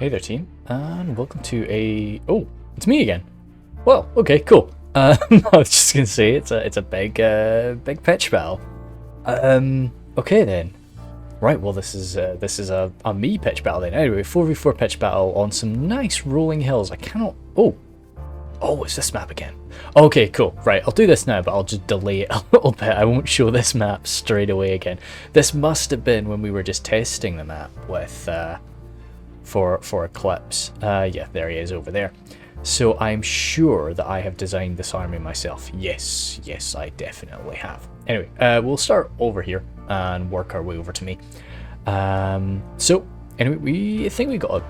Hey there, team, and welcome to a... Oh, it's me again. Well, okay, cool. I was just gonna say it's a big pitch battle. Okay then. Right, well this is a me pitch battle then. Anyway, 4v4 pitch battle on some nice rolling hills. I cannot... Oh, it's this map again. Okay, cool. Right, I'll do this now, but I'll just delay it a little bit. I won't show this map straight away again. This must have been when we were just testing the map with for Eclipse. Yeah, there he is over there. So I'm sure that I have designed this army myself. Yes, I definitely have. Anyway, we'll start over here and work our way over to me. So anyway, we think we got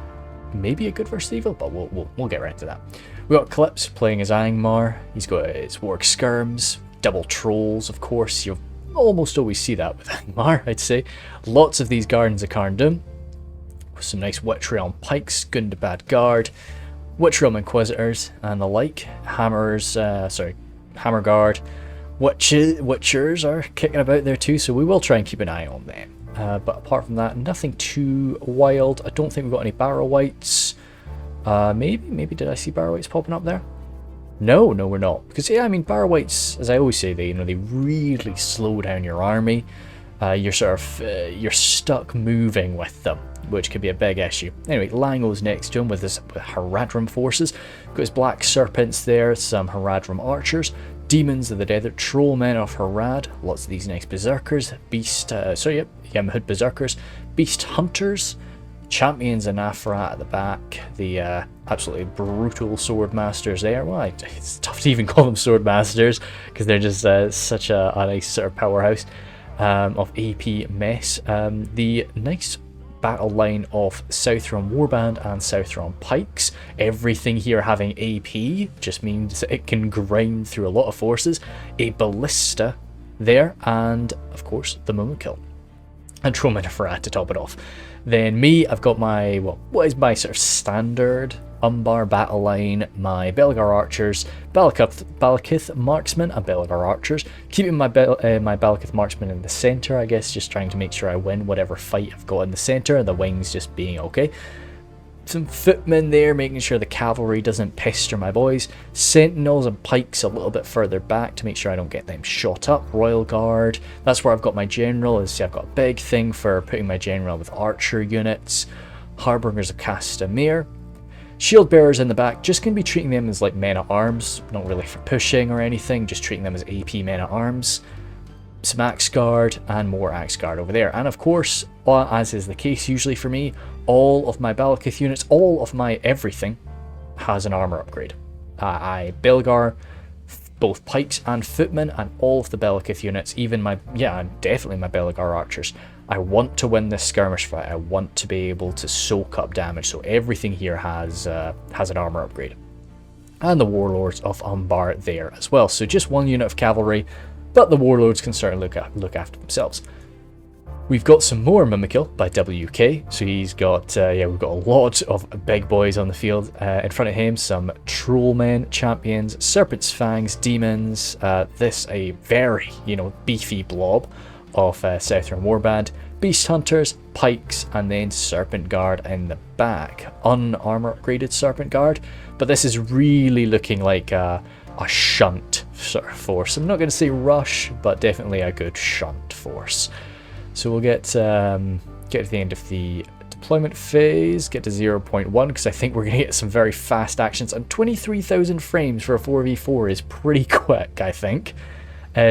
maybe a good versus evil, but we'll get right into that. We got Eclipse playing as Angmar. He's got his Warg skirms, double trolls, of course. You'll almost always see that with Angmar, I'd say. Lots of these gardens of Carndum. With some nice Witch Realm pikes, Gundabad Guard, Witch Realm Inquisitors, and the like. Hammer Guard. Witchers are kicking about there too, so we will try and keep an eye on them. But apart from that, nothing too wild. I don't think we've got any Barrow Wights. Maybe did I see Barrow Wights popping up there? No, we're not. Because yeah, I mean Barrow Wights, as I always say, they really slow down your army. You're stuck moving with them, which could be a big issue. Anyway, Lango's next to him with his Haradrim forces. Got his Black Serpents there, some Haradrim archers, Demons of the Desert, Trollmen of Harad, lots of these nice Berserkers, Hood Berserkers, Beast Hunters, Champions of Nafrat at the back, the absolutely brutal Sword Masters there. Well, it's tough to even call them Sword Masters, because they're just such a nice sort of powerhouse of AP mess. The nice battle line of Southron Warband and Southron Pikes. Everything here having AP just means it can grind through a lot of forces. A Ballista there, and of course the Mumukill. And Trollmen of Harad to top it off. Then me, I've got my, what is my sort of standard Umbar battle line, my Belgar Archers, Balakith Marksmen and Belgar Archers. Keeping my Balakith Marksmen in the centre, I guess, just trying to make sure I win whatever fight I've got in the centre, and the wings just being okay. Some footmen there, making sure the cavalry doesn't pester my boys. Sentinels and pikes a little bit further back to make sure I don't get them shot up. Royal Guard, that's where I've got my general. I've got a big thing for putting my general with archer units. Harbingers of Castamere. Shield bearers in the back, just going to be treating them as like men at arms, not really for pushing or anything, just treating them as AP men at arms. Some axe guard and more axe guard over there, and of course, as is the case usually for me, all of my Balakith units, all of my everything has an armor upgrade. I Belgar, both pikes and footmen, and all of the Balakith units, even definitely my Belgar archers. I want to win this skirmish fight. I want to be able to soak up damage, so everything here has an armor upgrade. And the Warlords of Umbar there as well. So just one unit of cavalry, but the Warlords can certainly look after themselves. We've got some more Mumukill by WK, so he's got, we've got a lot of big boys on the field. In front of him, some Trollmen, Champions, Serpent's Fangs, Demons, this a very, beefy blob of Southron Warband, Beast Hunters, Pikes, and then Serpent Guard in the back. Unarmor upgraded Serpent Guard, but this is really looking like a shunt sort of force. I'm not going to say rush, but definitely a good shunt force. So we'll get to the end of the deployment phase, get to 0.1, because I think we're going to get some very fast actions, and 23,000 frames for a 4v4 is pretty quick, I think.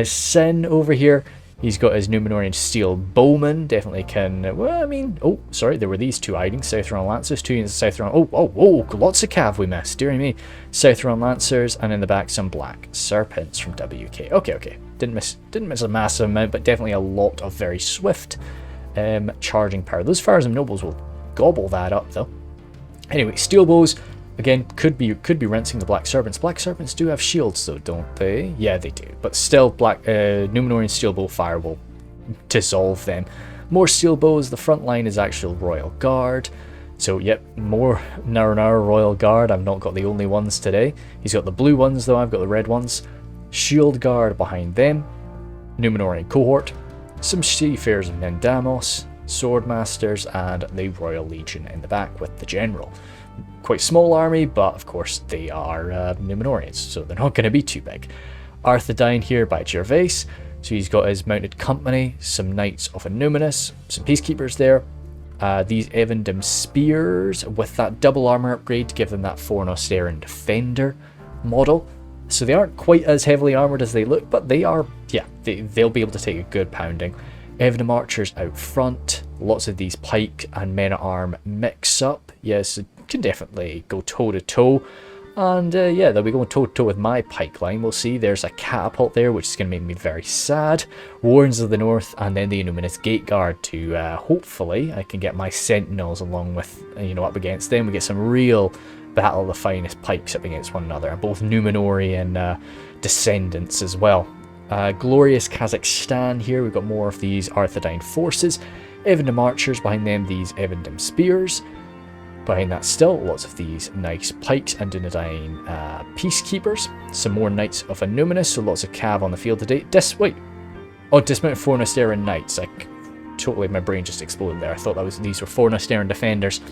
Sin over here, he's got his Numenorian Steel Bowman, definitely can, there were these two hiding, Southron Lancers, 2 units of Southron, lots of cav we missed, dearie me. Southron Lancers, and in the back some Black Serpents from WK. Okay. Didn't miss a massive amount, but definitely a lot of very swift charging power. Those Pharism Nobles will gobble that up though. Anyway, Steel Bows, again, could be rinsing the Black Serpents. Black Serpents do have shields though, don't they? Yeah, they do. But still, Numenorian Steel Bow fire will dissolve them. More Steel Bows, the front line is actual Royal Guard. So yep, more Naranara Royal Guard. I've not got the only ones today. He's got the blue ones though, I've got the red ones. Shield Guard behind them, Numenorian Cohort, some Seafarers of Nendamos, Swordmasters, and the Royal Legion in the back with the General. Quite small army, but of course they are Numenorians, so they're not going to be too big. Arthedain here by Gervais, so he's got his mounted company, some Knights of Numenus, some Peacekeepers there. These Evandem Spears with that double armor upgrade to give them that Fornosteran Defender model. So they aren't quite as heavily armored as they look, but they are, yeah, they'll be able to take a good pounding. Evandem Archers out front, lots of these pike and men-at-arm mix-up. Yes, it can definitely go toe-to-toe. And yeah, they'll be going toe-to-toe with my pike line. We'll see, there's a catapult there, which is going to make me very sad. Warrens of the North, and then the Numinous Gate Guard to, hopefully, I can get my Sentinels along with, you know, up against them. We get some real Battle of the Finest pikes up against one another, and both Numenorian descendants as well. Glorious Kazakhstan here, we've got more of these Arthedain forces. Evandem Archers, behind them these Evandem Spears. Behind that still, lots of these nice pikes and Dunedain Peacekeepers. Some more Knights of Numenus, so lots of cav on the field today. Dismounted Fornosteran Knights. Totally, my brain just exploded there. I thought these were Fornosteran Defenders.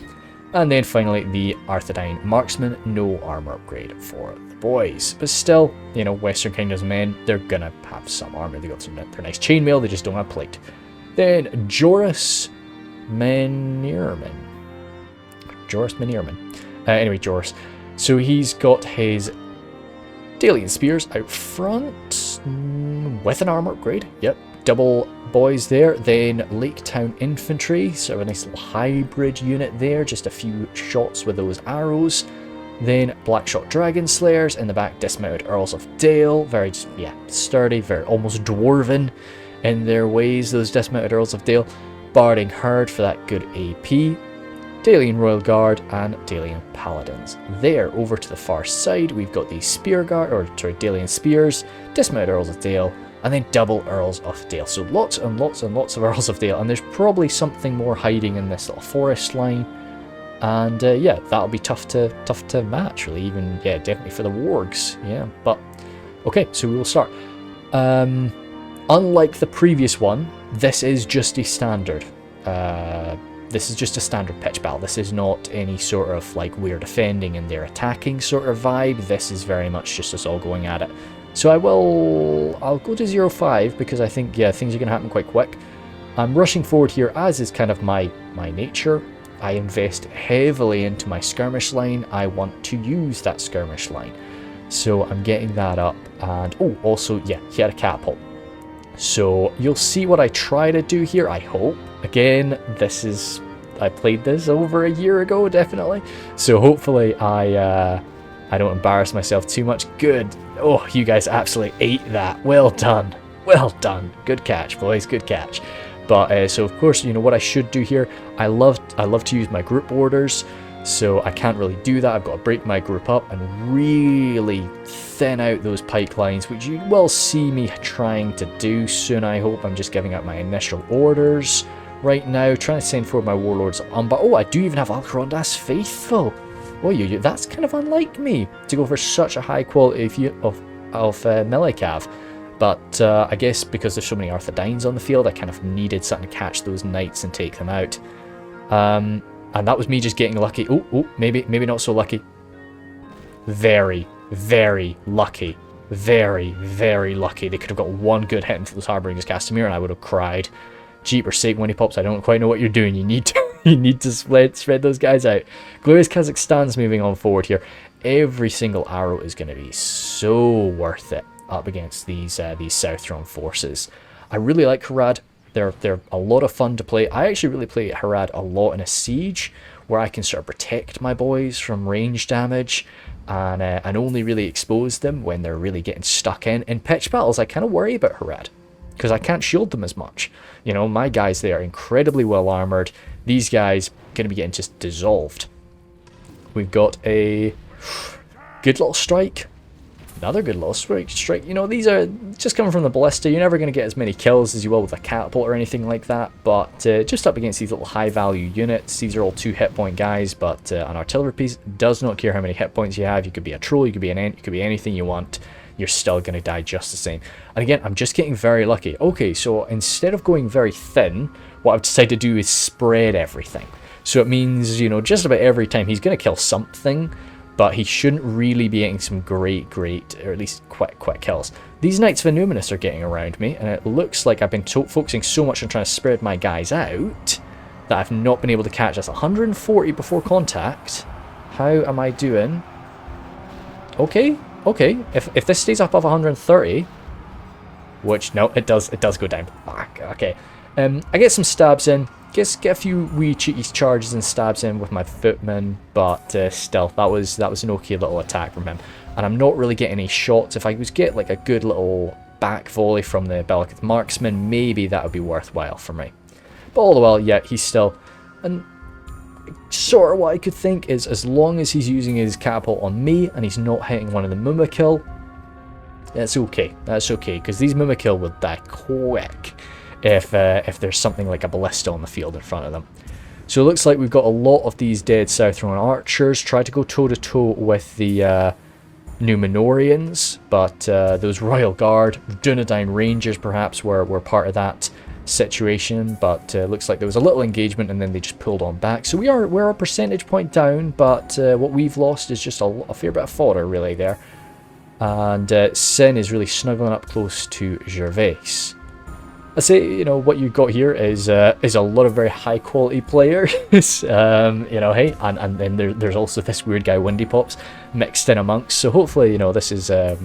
And then finally, the Arthedain Marksman, no armor upgrade for the boys. But still, you know, Western Kingdoms men, they're gonna have some armor. They got their nice chainmail, they just don't have plate. Then Joris Menierman. Anyway, Joris. So he's got his Dalian Spears out front with an armor upgrade. Yep, double boys there. Then Laketown Infantry, so a nice little hybrid unit there. Just a few shots with those arrows. Then Blackshot Dragon Slayers in the back, dismounted Earls of Dale. Very, yeah, sturdy, very almost dwarven in their ways, those dismounted Earls of Dale. Barding Herd for that good AP. Dalian Royal Guard and Dalian Paladins. There, over to the far side, we've got the Dalian Spears, dismounted Earls of Dale, and then double Earls of Dale. So lots and lots and lots of Earls of Dale, and there's probably something more hiding in this little forest line. And yeah, that'll be tough to match, really. Even, yeah, definitely for the wargs. Yeah, but okay, so we will start. Unlike the previous one, this is just a standard. This is just a standard pitch battle. This is not any sort of like we're defending and they're attacking sort of vibe. This is very much just us all going at it. So I'll go to 0-5 because I think, yeah, things are going to happen quite quick. I'm rushing forward here, as is kind of my nature. I invest heavily into my skirmish line. I want to use that skirmish line. So I'm getting that up. And, oh, also, yeah, he had a catapult. So you'll see what I try to do here, I hope. Again, I played this over a year ago, definitely. So hopefully I don't embarrass myself too much. Good. Oh, you guys absolutely ate that. Well done. Well done. Good catch, boys. Good catch. But so of course, you know what I should do here. I love to use my group orders. So I can't really do that. I've got to break my group up and really thin out those pike lines, which you will see me trying to do soon, I hope. I'm just giving out my initial orders right now, trying to send forward my warlords of Umbar. Oh, I do even have Alcarondas Faithful. Oh, that's kind of unlike me to go for such a high quality of melee cav. But I guess because there's so many Arthedains on the field, I kind of needed something to catch those knights and take them out. And that was me just getting lucky. Oh, maybe not so lucky. Very, very lucky. Very, very lucky. They could have got one good hit into those Harbingers Castamere and I would have cried. Jeepers sake, when he pops, I don't quite know what you're doing. You need to spread those guys out. Glorious Kazakhstan's moving on forward here. Every single arrow is going to be so worth it up against these Southron forces. I really like Harad. They're a lot of fun to play. I actually really play Harad a lot in a siege, where I can sort of protect my boys from range damage and only really expose them when they're really getting stuck in. In pitch battles, I kind of worry about Harad, because I can't shield them as much. You know, my guys, they are incredibly well armored. These guys going to be getting just dissolved. We've got a good little strike. Another good little strike. You know, these are just coming from the ballista. You're never going to get as many kills as you will with a catapult or anything like that. But just up against these little high-value units. These are all 2 hit point guys, but an artillery piece does not care how many hit points you have. You could be a troll, you could be an ant, you could be anything you want. You're still going to die just the same. And again, I'm just getting very lucky. Okay, so instead of going very thin, what I've decided to do is spread everything. So it means, you know, just about every time he's going to kill something, but he shouldn't really be getting some great, or at least quick kills. These Knights of Numenor are getting around me, and it looks like I've been focusing so much on trying to spread my guys out that I've not been able to catch us. 140 before contact. How am I doing? Okay. If this stays above 130, which no, it does go down. Fuck. Okay. I get some stabs in. Get a few wee cheeky charges and stabs in with my footman, but still, that was an okay little attack from him. And I'm not really getting any shots. If I was get like a good little back volley from the Bellicate marksman, maybe that would be worthwhile for me. But all the while, yeah, he's still... And sort of what I could think is, as long as he's using his catapult on me and he's not hitting one of the Mumakil, that's okay. That's okay, because these Mumakil will die quick if there's something like a ballista on the field in front of them. So it looks like we've got a lot of these dead Southron archers. Try to go toe-to-toe with the Numenorians, but those Royal Guard, Dunedain Rangers perhaps were part of that situation, but looks like there was a little engagement and then they just pulled on back. So we're a percentage point down, but what we've lost is just a fair bit of fodder really there. And Sin is really snuggling up close to Gervais. I'd say, you know, what you've got here is a lot of very high quality players, you know, hey, and then there's also this weird guy Windy Pops mixed in amongst. So hopefully, you know, this is we're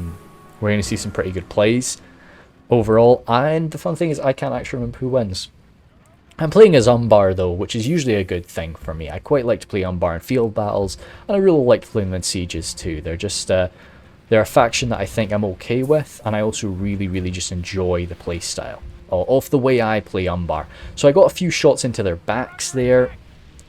going to see some pretty good plays overall. And the fun thing is I can't actually remember who wins. I'm playing as Umbar though, which is usually a good thing for me. I quite like to play Umbar in field battles, and I really like playing them in sieges too. They're just they're a faction that I think I'm okay with, and I also really just enjoy the play style of the way I play Umbar. So I got a few shots into their backs there.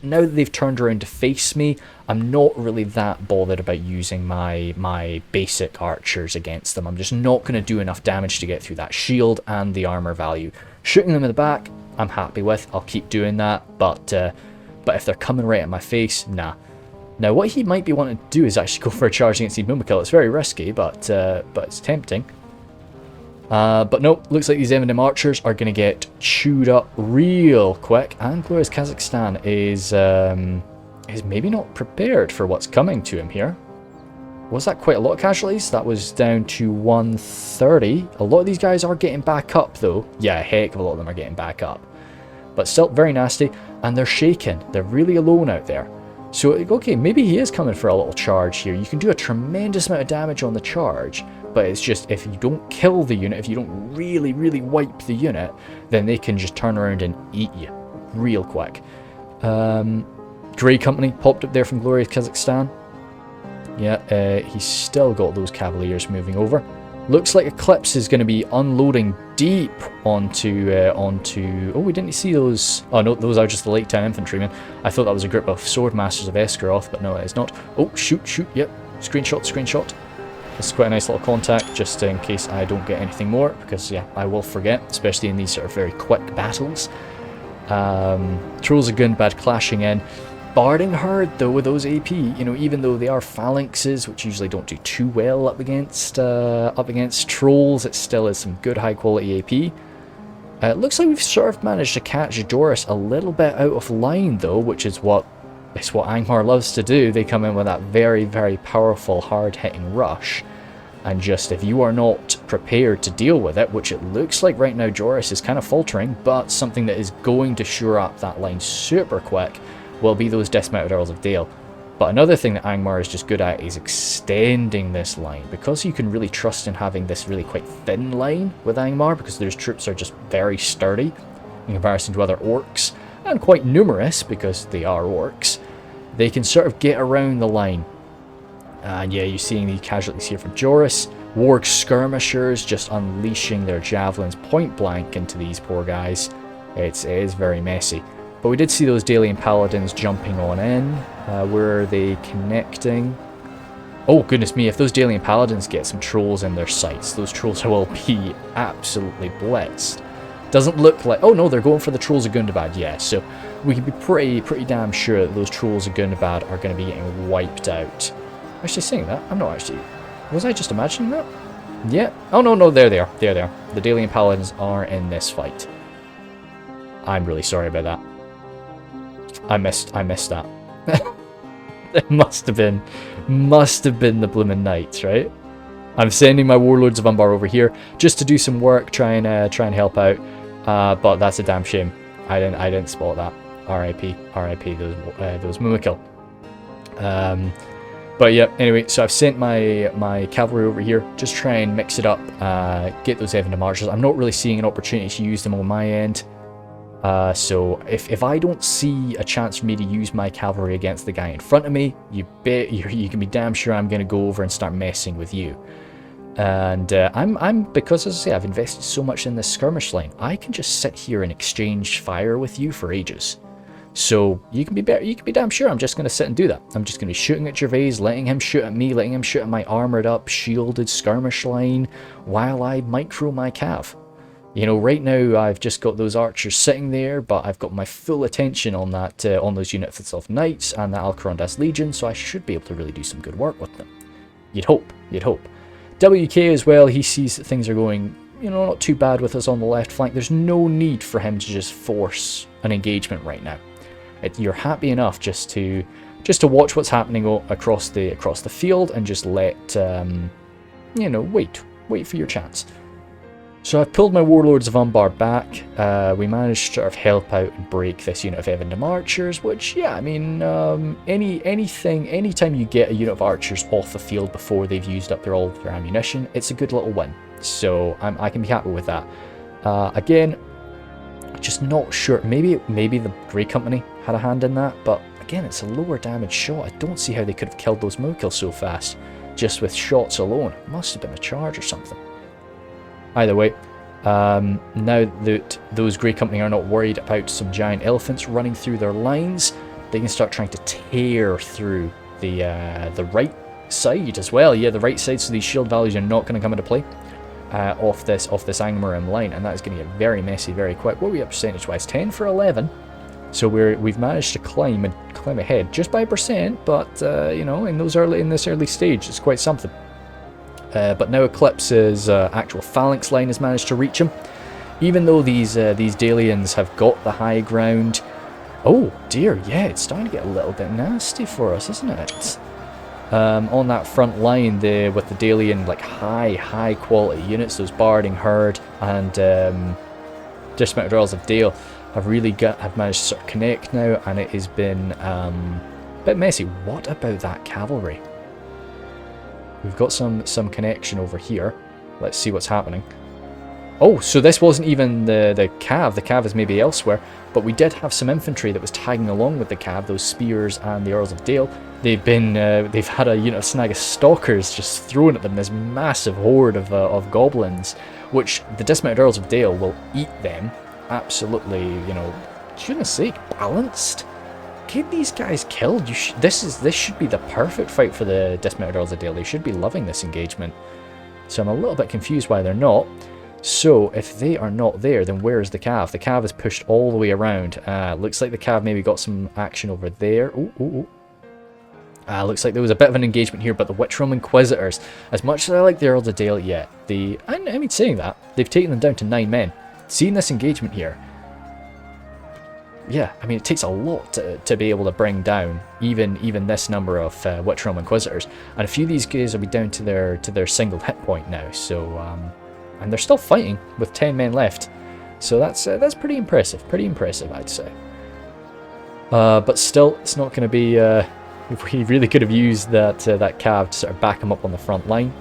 Now that they've turned around to face me, I'm not really that bothered about using my basic archers against them. I'm just not going to do enough damage to get through that shield and the armor value. Shooting them in the back, I'm happy with. I'll keep doing that, but if they're coming right at my face, nah. Now what he might be wanting to do is actually go for a charge against the Mumakil. It's very risky, but it's tempting. But no, looks like these Eminem archers are going to get chewed up real quick, and Glorious Kazakhstan is maybe not prepared for what's coming to him here. Was that quite a lot of casualties? That was down to 130. A lot of these guys are getting back up though. Yeah, a heck of a lot of them are getting back up. But still very nasty, and they're shaken. They're really alone out there. So, okay, maybe he is coming for a little charge here. You can do a tremendous amount of damage on the charge, but it's just if you don't kill the unit, if you don't really wipe the unit, then they can just turn around and eat you real quick. Grey Company popped up there from Glorious Kazakhstan. Yeah, he's still got those Cavaliers moving over. Looks like Eclipse is going to be unloading deep onto... Oh, we didn't see those... Oh, no, those are just the Lake Town Infantrymen. I thought that was a group of Swordmasters of Esgaroth, but no, it is not. Oh, shoot, yep. Screenshot. This is quite a nice little contact, just in case I don't get anything more, because, yeah, I will forget, especially in these sort of very quick battles. Trolls of Gundbad clashing in. Barding Herd, though, with those AP, you know, even though they are phalanxes, which usually don't do too well up against trolls, it still is some good high-quality AP. It looks like we've sort of managed to catch Joris a little bit out of line, though, which is what Angmar loves to do. They come in with that very powerful, hard-hitting rush, and just if you are not prepared to deal with it, which it looks like right now Joris is kind of faltering, but something that is going to shore up that line super quick will be those Dismounted Earls of Dale. But another thing that Angmar is just good at is extending this line, because you can really trust in having this really quite thin line with Angmar, because their troops are just very sturdy in comparison to other orcs, and quite numerous because they are orcs. They can sort of get around the line. And yeah, you're seeing the casualties here from Joris. Warg skirmishers just unleashing their javelins point blank into these poor guys. It is very messy. But we did see those Dalian Paladins jumping on in. Where are they connecting? Oh, goodness me, if those Dalian Paladins get some trolls in their sights, those trolls will be absolutely blitzed. Doesn't look like... Oh, no, they're going for the Trolls of Gundabad, yeah. So we can be pretty damn sure that those Trolls of Gundabad are going to be getting wiped out. I'm actually saying that. I'm not actually... Was I just imagining that? Yeah. Oh, no, there they are. The Dalian Paladins are in this fight. I'm really sorry about that. I missed that. It must have been the bloomin' knights, right? I'm sending my warlords of Umbar over here just to do some work, try and help out. But that's a damn shame. I didn't spot that. R.I.P. Those Mumikil. But yeah, anyway, so I've sent my cavalry over here, just try and mix it up, get those Evendom archers. I'm not really seeing an opportunity to use them on my end. So if I don't see a chance for me to use my cavalry against the guy in front of me, you can be damn sure I'm going to go over and start messing with you. And because, as I say, I've invested so much in this skirmish line, I can just sit here and exchange fire with you for ages. So you can be damn sure I'm just going to sit and do that. I'm just going to be shooting at Gervais, letting him shoot at me, letting him shoot at my armoured up, shielded skirmish line, while I micro my cav. You know, right now I've just got those archers sitting there, but I've got my full attention on that, on those units of knights and the Alcarondas Legion, so I should be able to really do some good work with them. You'd hope. WK as well, he sees that things are going, you know, not too bad with us on the left flank. There's no need for him to just force an engagement right now. You're happy enough just to watch what's happening across the field and just let you know, wait for your chance. So I've pulled my warlords of Umbar back. We managed to sort of help out and break this unit of Evendom archers, which, yeah, I mean, anytime you get a unit of archers off the field before they've used up all their ammunition, it's a good little win. So I can be happy with that. Again, just not sure. Maybe the Grey Company had a hand in that, but again, it's a lower damage shot. I don't see how they could have killed those Mokil so fast, just with shots alone. It must have been a charge or something. Either way, now that those Grey Company are not worried about some giant elephants running through their lines, they can start trying to tear through the right side as well. Yeah, the right side, so these shield values are not going to come into play off this Angmar line, and that is going to get very messy very quick. What are we at percentage-wise? 10 for 11. So we've managed to climb ahead just by 1%, but you know, in this early stage, it's quite something. But now Eclipse's actual phalanx line has managed to reach him. Even though these Dalians have got the high ground. Oh dear, yeah, it's starting to get a little bit nasty for us, isn't it? On that front line, with the Dalian, like high quality units, those Barding Herd and Dismounted Earls of Dale have managed to sort of connect now, and it has been a bit messy. What about that cavalry? We've got some connection over here. Let's see what's happening. Oh, so this wasn't even the cav. The cav is maybe elsewhere, but we did have some infantry that was tagging along with the cav, those spears and the Earls of Dale. They've had a unit of Snagus Stalkers just thrown at them, this massive horde of goblins, which the dismounted Earls of Dale will eat them. Absolutely, you know, goodness sake, balanced. Get these guys killed. This should be the perfect fight for the dismounted Earls of Dale. They should be loving this engagement. So I'm a little bit confused why they're not. So if they are not there, then where is the cav? The cav is pushed all the way around. Looks like the cav maybe got some action over there. Looks like there was a bit of an engagement here, but the Witch Realm Inquisitors, as much as I like the Earls of Dale, yeah, I mean, saying that, they've taken them down to 9 men. Seeing this engagement here, yeah, I mean, it takes a lot to be able to bring down even this number of Witch Realm Inquisitors, and a few of these guys will be down to their single hit point now. So, and they're still fighting with 10 men left, so that's pretty impressive, I'd say. But still, it's not going to be. We really could have used that cav to sort of back him up on the front line,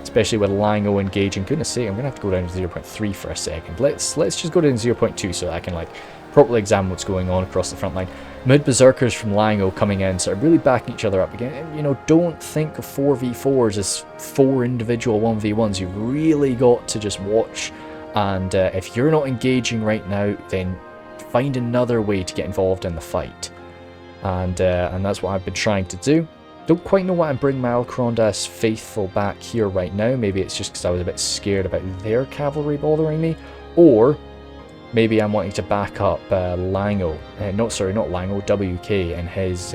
especially with Lango engaging. Goodness sake, I'm going to have to go down to 0.3 for a second. Let's just go down to 0.2 so that I can like properly examine what's going on across the front line. Mid Berserkers from Lango coming in, sort of really backing each other up again. You know, don't think of 4v4s as 4 individual 1v1s. You've really got to just watch, and if you're not engaging right now, then find another way to get involved in the fight. And that's what I've been trying to do. Don't quite know why I'm bringing my Alcarondas faithful back here right now. Maybe it's just because I was a bit scared about their cavalry bothering me, or maybe I'm wanting to back up Lango. Not Lango, WK in his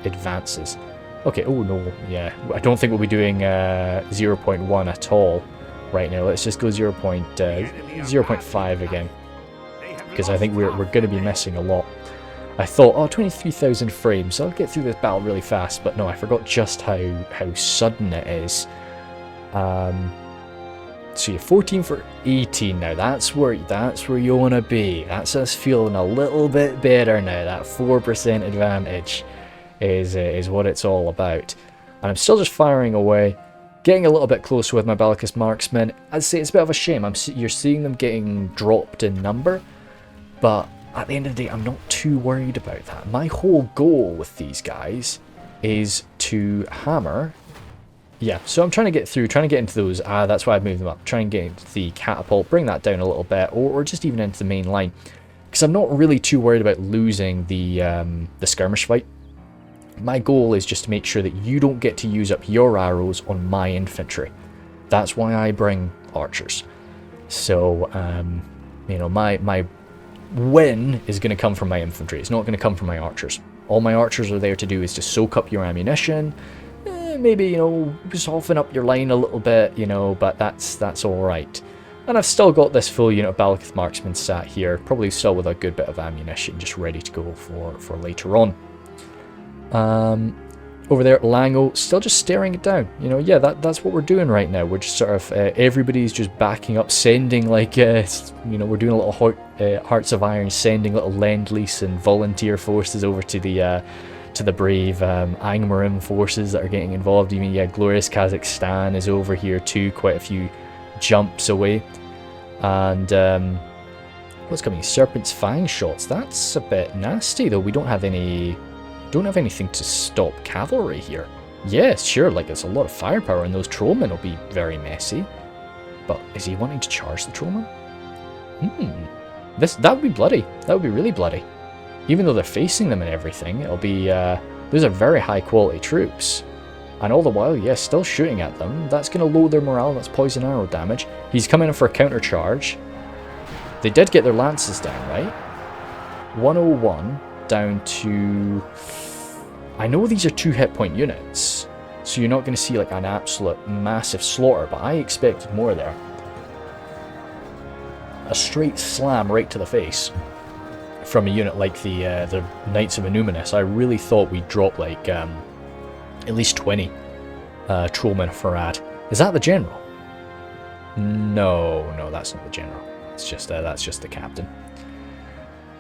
advances. Okay. Oh no, yeah. I don't think we'll be doing 0.1 at all right now. Let's just go 0.5 again. because I think we're going to be missing a lot. I thought, oh, 23,000 frames, so I'll get through this battle really fast, but no, I forgot just how sudden it is. So you're 14 for 18 now. That's where you want to be. That's us feeling a little bit better now. That 4% advantage is what it's all about. And I'm still just firing away, getting a little bit closer with my Bellicist marksmen. I'd say it's a bit of a shame. You're seeing them getting dropped in number, but at the end of the day, I'm not too worried about that. My whole goal with these guys is to hammer. Yeah, so I'm trying to get through, trying to get into those, that's why I've moved them up, try and get into the catapult, bring that down a little bit, or just even into the main line. Because I'm not really too worried about losing the skirmish fight. My goal is just to make sure that you don't get to use up your arrows on my infantry. That's why I bring archers. So, you know, my win is going to come from my infantry. It's not going to come from my archers. All my archers are there to do is to soak up your ammunition, maybe, you know, soften up your line a little bit, you know, but that's alright. And I've still got this full unit of Bellicist marksmen sat here, probably still with a good bit of ammunition, just ready to go for later on. Over there at Lango, still just staring it down. You know, yeah, that's what we're doing right now. We're just sort of, everybody's just backing up, sending like, you know, we're doing a little Hearts of Iron, sending little Lend-Lease and volunteer forces over to the brave Angmar forces that are getting involved. Even, yeah, Glorious Kazakhstan is over here too, quite a few jumps away. And what's coming? Serpent's Fang shots. That's a bit nasty though. We don't have anything to stop cavalry here. Yes, sure, like there's a lot of firepower and those trollmen will be very messy. But is he wanting to charge the trollmen? That would be bloody. That would be really bloody. Even though they're facing them and everything, it'll be, those are very high quality troops. And all the while, yes, still shooting at them. That's going to lower their morale, that's poison arrow damage. He's coming in for a counter charge. They did get their lances down, right? 101 down to... I know these are 2 hit point units, so you're not going to see like an absolute massive slaughter, but I expected more there. A straight slam right to the face from a unit like the Knights of Numenor. I really thought we'd drop like at least 20 trollmen for Harad. Is that the general? No, that's not the general. It's just that's just the captain.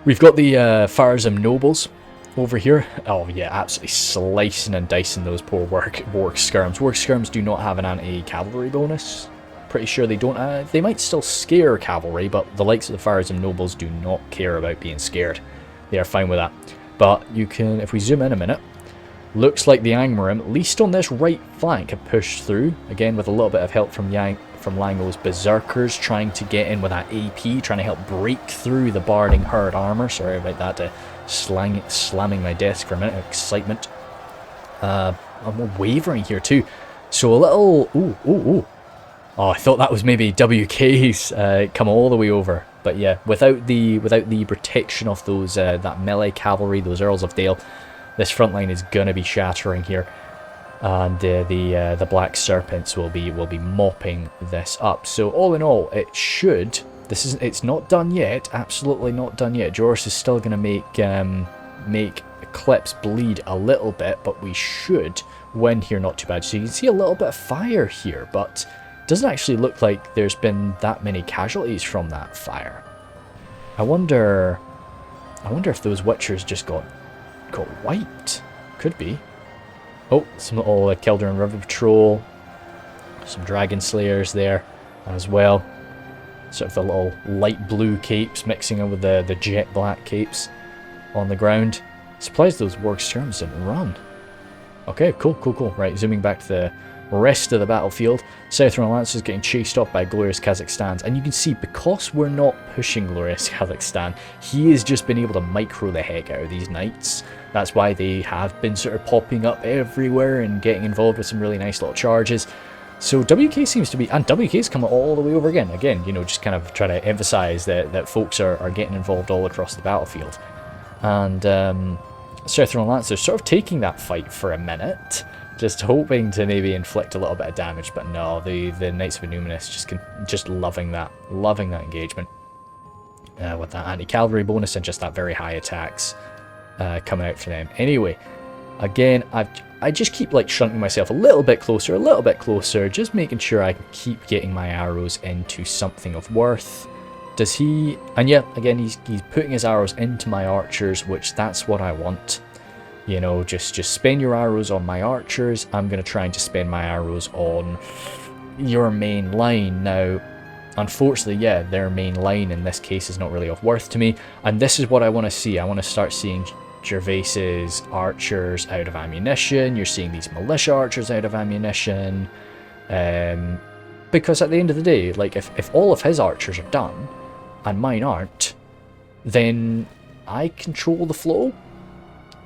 We've got the Farazim nobles over here. Oh yeah, absolutely slicing and dicing those poor Warg skirms. Warg skirms do not have an anti-cavalry bonus. Pretty sure they don't. They might still scare cavalry, but the likes of the Farazim nobles do not care about being scared. They are fine with that. But you can, if we zoom in a minute, looks like the Angmar, at least on this right flank, have pushed through again with a little bit of help from Lango's berserkers, trying to get in with that AP, trying to help break through the barding herd armor. Sorry about that, slamming my desk for a minute of excitement. I'm wavering here too, so a little ooh. Oh, I thought that was maybe WK's come all the way over, but yeah, without the protection of those that melee cavalry, those Earls of Dale, this front line is gonna be shattering here. And the Black Serpents will be mopping this up. So all in all, it should. It's not done yet. Absolutely not done yet. Joris is still going to make Eclipse bleed a little bit, but we should win here not too bad. So you can see a little bit of fire here, but it doesn't actually look like there's been that many casualties from that fire. I wonder if those Witchers just got wiped. Could be. Oh, some little Keldarin River Patrol, some Dragon Slayers there as well. Sort of the little light blue capes mixing in with the jet black capes on the ground. Surprised those Warg skirms didn't run. Okay, cool. Right, zooming back to the rest of the battlefield. Southern Lance is getting chased off by Glorious Kazakhstan, and you can see because we're not pushing Glorious Kazakhstan, he has just been able to micro the heck out of these knights. That's why they have been sort of popping up everywhere and getting involved with some really nice little charges. So WK seems to be, and WK's come all the way over again. Again, you know, just kind of trying to emphasize that folks are getting involved all across the battlefield. And Southern Lance are sort of taking that fight for a minute, just hoping to maybe inflict a little bit of damage, but no, the Knights of Numenor just loving that engagement. with that anti-cavalry bonus and just that very high attacks coming out for them. Anyway, again, I just keep like shunting myself a little bit closer, just making sure I can keep getting my arrows into something of worth. Does he? And yeah, again, he's putting his arrows into my archers, which that's what I want. You know, just spend your arrows on my archers. I'm going to try and just spend my arrows on your main line. Now, unfortunately, yeah, their main line in this case is not really of worth to me. And this is what I want to see. I want to start seeing Gervais's archers out of ammunition. You're seeing these militia archers out of ammunition. Because at the end of the day, like, if all of his archers are done, and mine aren't, then I control the flow.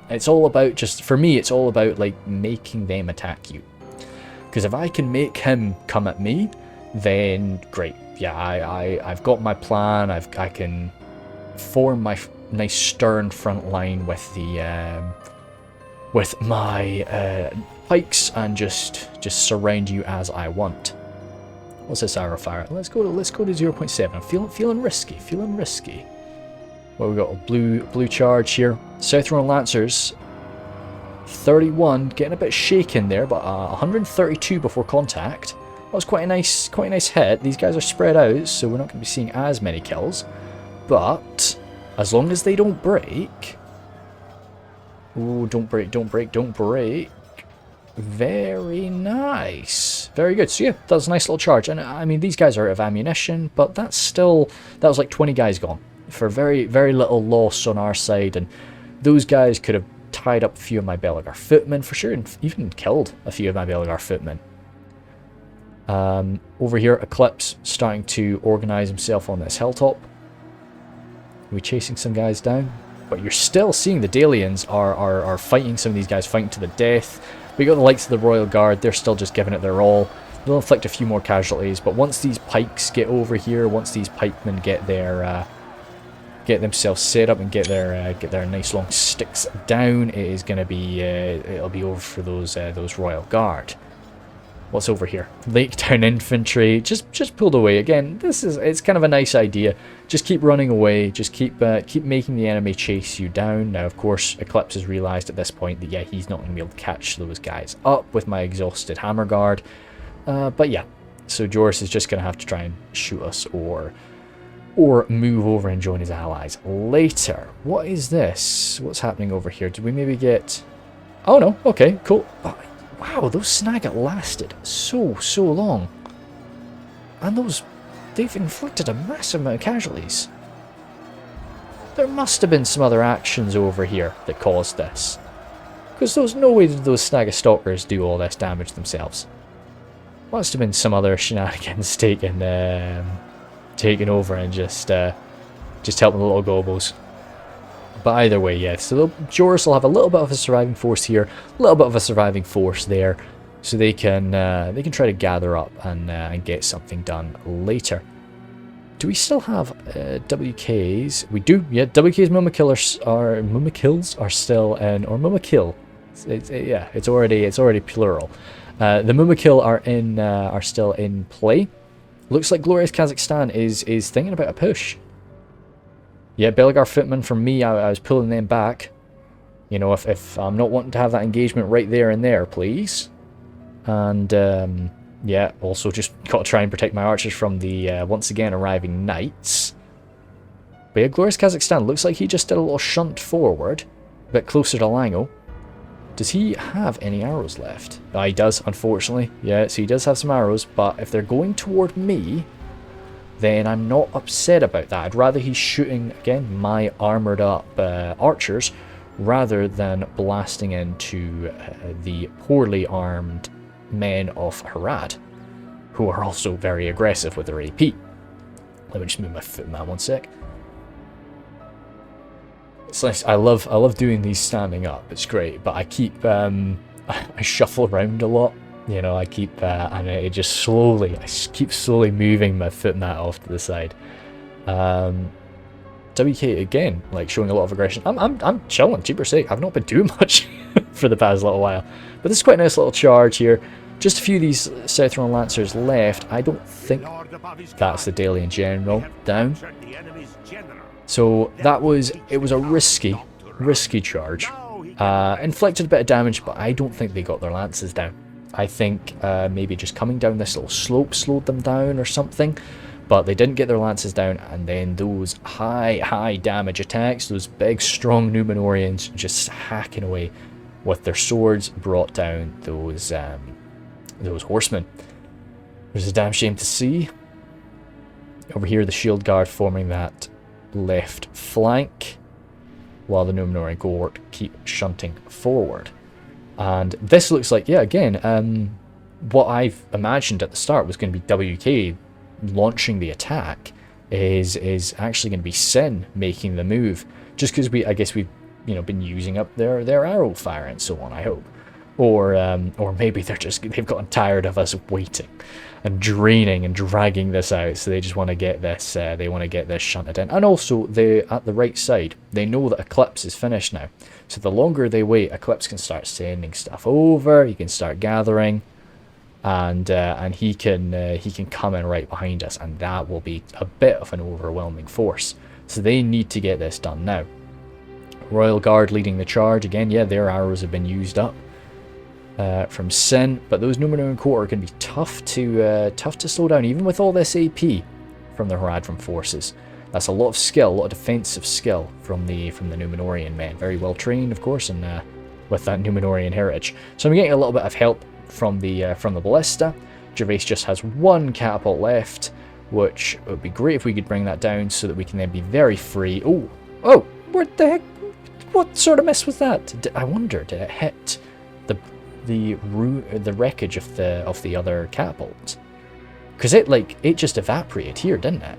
It's all about, just for me, it's all about like making them attack you. Because if I can make him come at me, then great. Yeah, I've got my plan. I can form my nice stern front line with the with my pikes and just surround you as I want. What's this arrow fire? Let's go to 0.7. I'm feeling risky. Well, we got a blue charge here. Southron Lancers, 31, getting a bit shaken there, but 132 before contact. That was quite a nice hit. These guys are spread out, so we're not going to be seeing as many kills. But as long as they don't break, ooh, don't break. Very nice. Very good. So yeah, that was a nice little charge. And I mean, these guys are out of ammunition, but that was like 20 guys gone for very, very little loss on our side. And those guys could have tied up a few of my Belagar footmen for sure, and even killed a few of my Belagar footmen. Over here, Eclipse starting to organize himself on this hilltop. We're chasing some guys down, but you're still seeing the Dalians are fighting some of these guys, fighting to the death. We got the likes of the Royal Guard, they're still just giving it their all. They'll inflict a few more casualties, but once these pikes get over here, once these pikemen get themselves set up and get their nice long sticks down, it is going to be it'll be over for those Royal Guard. What's over here? Lake Town Infantry, just pulled away again. It's kind of a nice idea. Just keep running away. Just keep making the enemy chase you down. Now, of course, Eclipse has realised at this point that yeah, he's not going to be able to catch those guys up with my exhausted Hammer Guard. But yeah, so Joris is just going to have to try and shoot us or move over and join his allies later. What is this? What's happening over here? Did we maybe get? Oh no. Okay, cool. Wow, those snag lasted so long. And they've inflicted a massive amount of casualties. There must have been some other actions over here that caused this. Because there's no way that those snag stalkers do all this damage themselves. Must have been some other shenanigans taken over and just helping the little gobos. But either way, yeah, so Joris will have a little bit of a surviving force here, a little bit of a surviving force there, so they can try to gather up and get something done later. Do we still have WKs? We do, yeah. WK's Mumakills are still in, or Mumakill. Yeah, it's already plural. The Mumakill are still in play. Looks like Glorious Kazakhstan is thinking about a push. Yeah, Belagar footmen for me, I was pulling them back. You know, if I'm not wanting to have that engagement right there and there, please. And yeah, also just got to try and protect my archers from the once again arriving knights. But yeah, Glorious Kazakhstan looks like he just did a little shunt forward, a bit closer to Lango. Does he have any arrows left? Oh, he does, unfortunately. Yeah, so he does have some arrows, but if they're going toward me, then I'm not upset about that. I'd rather he's shooting, again, my armoured up archers, rather than blasting into the poorly armed men of Harad, who are also very aggressive with their AP. Let me just move my foot in that one sec. It's nice. I love doing these standing up. It's great, but I keep I shuffle around a lot. You know, I keep and I keep slowly moving my foot mat off to the side. WK again, like showing a lot of aggression. I'm chilling, cheaper sake. I've not been doing much for the past little while, but this is quite a nice little charge here. Just a few of these Southron Lancers left. I don't think that's the Dalian General down. So that was, it was a risky charge. Inflicted a bit of damage, but I don't think they got their lances down. I think maybe just coming down this little slope slowed them down or something. But they didn't get their lances down, and then those high damage attacks, those big strong Numenorians just hacking away with their swords, brought down those horsemen. It was a damn shame to see. Over here, the shield guard forming that left flank, while the Numenorian cohort keep shunting forward. And this looks like, yeah, again, what I've imagined at the start was going to be WK launching the attack is actually going to be Sin making the move, just because I guess we've been using up their arrow fire and so on, I hope. Or maybe they've gotten tired of us waiting and draining and dragging this out, so they just want to get this shunted in. And also at the right side, they know that Eclipse is finished now, so the longer they wait, Eclipse can start sending stuff over, he can start gathering, and he can come in right behind us, and that will be a bit of an overwhelming force. So they need to get this done now. Royal Guard leading the charge again. Yeah, their arrows have been used up from Sin, but those Numenorian cohort are going to be tough to slow down, even with all this AP from the Harad forces. That's a lot of skill, a lot of defensive skill from the Numenorian men. Very well trained, of course, and with that Numenorian heritage. So I'm getting a little bit of help from the ballista. Gervais just has one catapult left, which would be great if we could bring that down so that we can then be very free. Oh, what the heck? What sort of mess was that? I wonder, did it hit the wreckage of the other catapult? Because it just evaporated here, didn't it?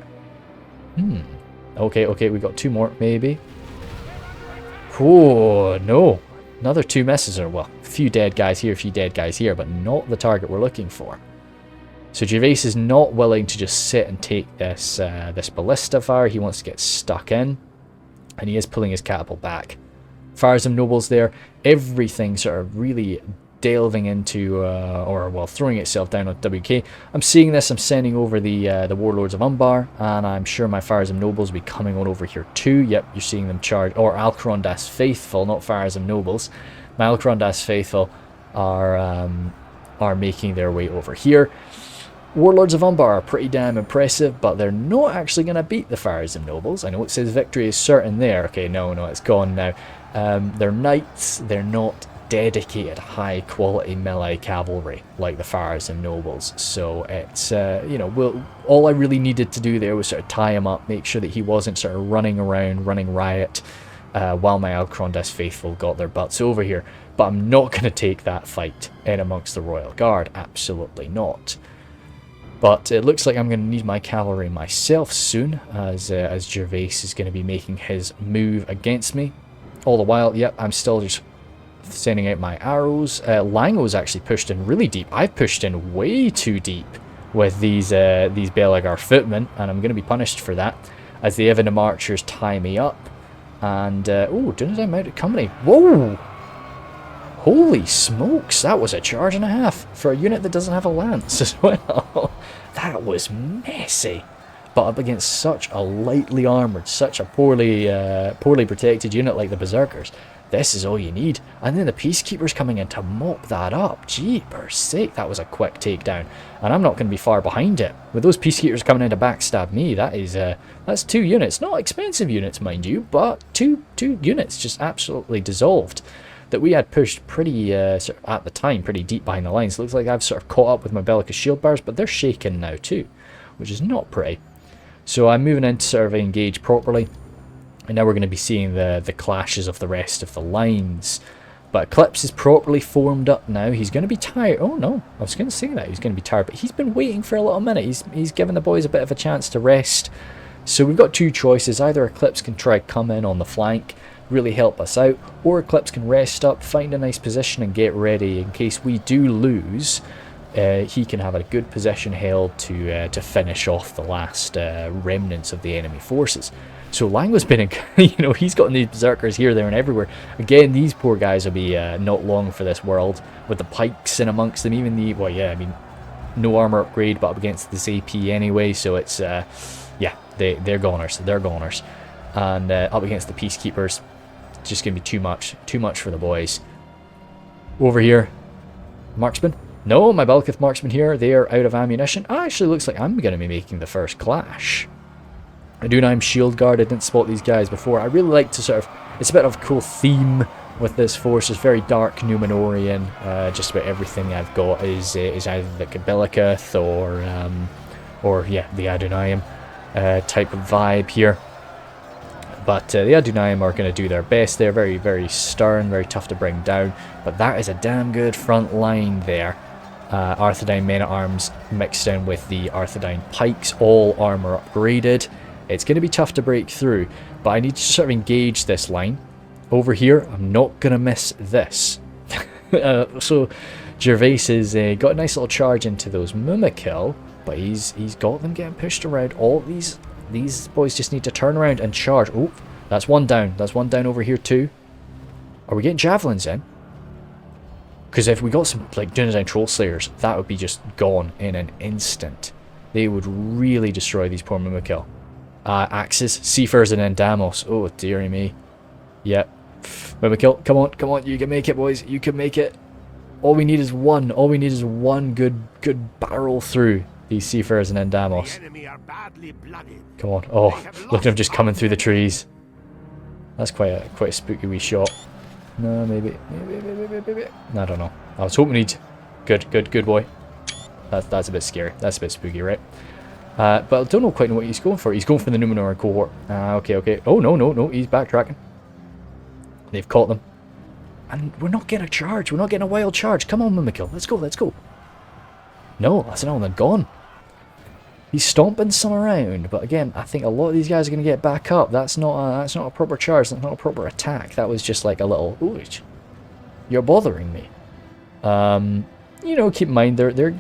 Okay, we got two more, maybe. Oh, no. Another two misses, or well, a few dead guys here, but not the target we're looking for. So Gervais is not willing to just sit and take this ballista fire. He wants to get stuck in, and he is pulling his catapult back. Fires of nobles there, everything sort of really delving into, throwing itself down on WK. I'm seeing this, I'm sending over the Warlords of Umbar, and I'm sure my Fires of Nobles will be coming on over here too. Yep, you're seeing them charge, or Alcarondas Faithful, not Fires of Nobles. My Alcarondas Faithful are making their way over here. Warlords of Umbar are pretty damn impressive, but they're not actually going to beat the Fires of Nobles. I know it says victory is certain there. Okay, no, it's gone now. They're knights, they're not dedicated high quality melee cavalry like the Fires of Nobles, so it's all I really needed to do there was sort of tie him up, make sure that he wasn't sort of running around, running riot, while my Alcarondas Faithful got their butts over here. But I'm not going to take that fight in amongst the Royal Guard, absolutely not. But it looks like I'm going to need my cavalry myself soon, as Gervais is going to be making his move against me. All the while, yep, I'm still just sending out my arrows. Lango's actually pushed in really deep. I've pushed in way too deep with these Belagar footmen, and I'm going to be punished for that, as the Evanham archers tie me up. And, Dunedain mounted company. Whoa! Holy smokes, that was a charge and a half for a unit that doesn't have a lance as well. That was messy. But up against such a lightly armoured, such a poorly protected unit like the Berserkers, this is all you need. And then the Peacekeepers coming in to mop that up. Jeepers sake, that was a quick takedown. And I'm not going to be far behind it. With those Peacekeepers coming in to backstab me, that's two units. Not expensive units, mind you, but two units just absolutely dissolved. That we had pushed pretty, at the time, pretty deep behind the lines. Looks like I've sort of caught up with my Bellicus shield bearers, but they're shaken now too, which is not pretty. So I'm moving in to sort of engage properly. And now we're going to be seeing the clashes of the rest of the lines. But Eclipse is properly formed up now. He's going to be tired. Oh no, I was going to say that. He's going to be tired. But he's been waiting for a little minute. He's given the boys a bit of a chance to rest. So we've got two choices. Either Eclipse can try come in on the flank, really help us out. Or Eclipse can rest up, find a nice position and get ready in case we do lose. He can have a good position held to finish off the last remnants of the enemy forces. So Lango's been, he's got these Berserkers here, there, and everywhere. Again, these poor guys will be not long for this world, with the pikes in amongst them. Even no armor upgrade, but up against this AP anyway. So it's, they're goners. They're goners. And up against the Peacekeepers, it's just going to be too much for the boys. Over here, Marksman. No, my Balkith Marksman here, they are out of ammunition. Actually looks like I'm going to be making the first clash. Arthedain Shield Guard, I didn't spot these guys before. I really like to sort of, it's a bit of a cool theme with this force. It's very dark Numenorian. Just about everything I've got is either the Kabilikith or yeah, the Arthedain type of vibe here. But the Arthedain are going to do their best. They're very, very stern, very tough to bring down. But that is a damn good front line there. Arthedain men-at-arms mixed in with the Arthedain pikes, all armor upgraded. It's going to be tough to break through, but I need to sort of engage this line. Over here, I'm not going to miss this. So Gervais has got a nice little charge into those Mumakil, but he's got them getting pushed around. All these boys just need to turn around and charge. Oh, that's one down. That's one down over here too. Are we getting javelins in? Because if we got some like Dunedain Troll Slayers, that would be just gone in an instant. They would really destroy these poor Mumakil. Axes, Seafarers, and then Damos. Oh dearie me. Yep. Mumakil, come on, you can make it, boys. You can make it. All we need is one. All we need is one good barrel through these Seafarers and then Damos. Come on. Oh, look at them just coming through the trees. That's quite a spooky wee shot. No, maybe. I don't know. I was hoping he'd... Good boy. That's a bit scary. That's a bit spooky, right? But I don't quite know what he's going for. He's going for the Numenor cohort. Okay. Oh, no. He's backtracking. They've caught them. And we're not getting a charge. We're not getting a wild charge. Come on, Mumakil. Let's go. No, that's another one gone. He's stomping some around, but again, I think a lot of these guys are going to get back up. That's not a proper charge. That's not a proper attack. That was just like a little, ooh, you're bothering me. Keep in mind they're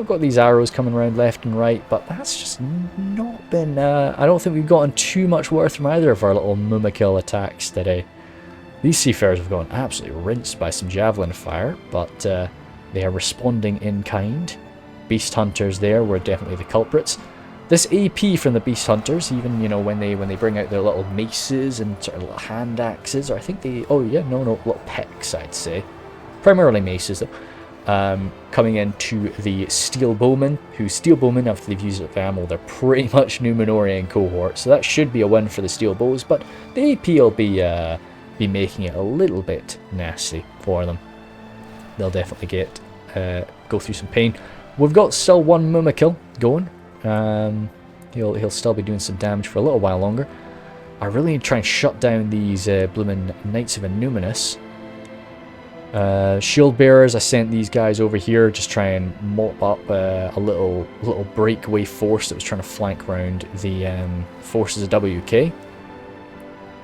got these arrows coming around left and right, but that's just not been. I don't think we've gotten too much worth from either of our little Mumakil attacks today. These Seafarers have gotten absolutely rinsed by some javelin fire, but they are responding in kind. Beast Hunters there were definitely the culprits. This AP from the Beast Hunters, even when they bring out their little maces and sort of little hand axes, or I think they little picks, I'd say, primarily maces though. Coming into the Steel Bowmen, after they've used it for ammo, they're pretty much Numenorian cohort, so that should be a win for the Steel Bows. But the AP will be making it a little bit nasty for them. They'll definitely go through some pain. We've got still one Mumakil going. He'll still be doing some damage for a little while longer. I really need to try and shut down these bloomin' Knights of Innuminous. Shield Bearers, I sent these guys over here, just try and mop up a little breakaway force that was trying to flank around the forces of WK.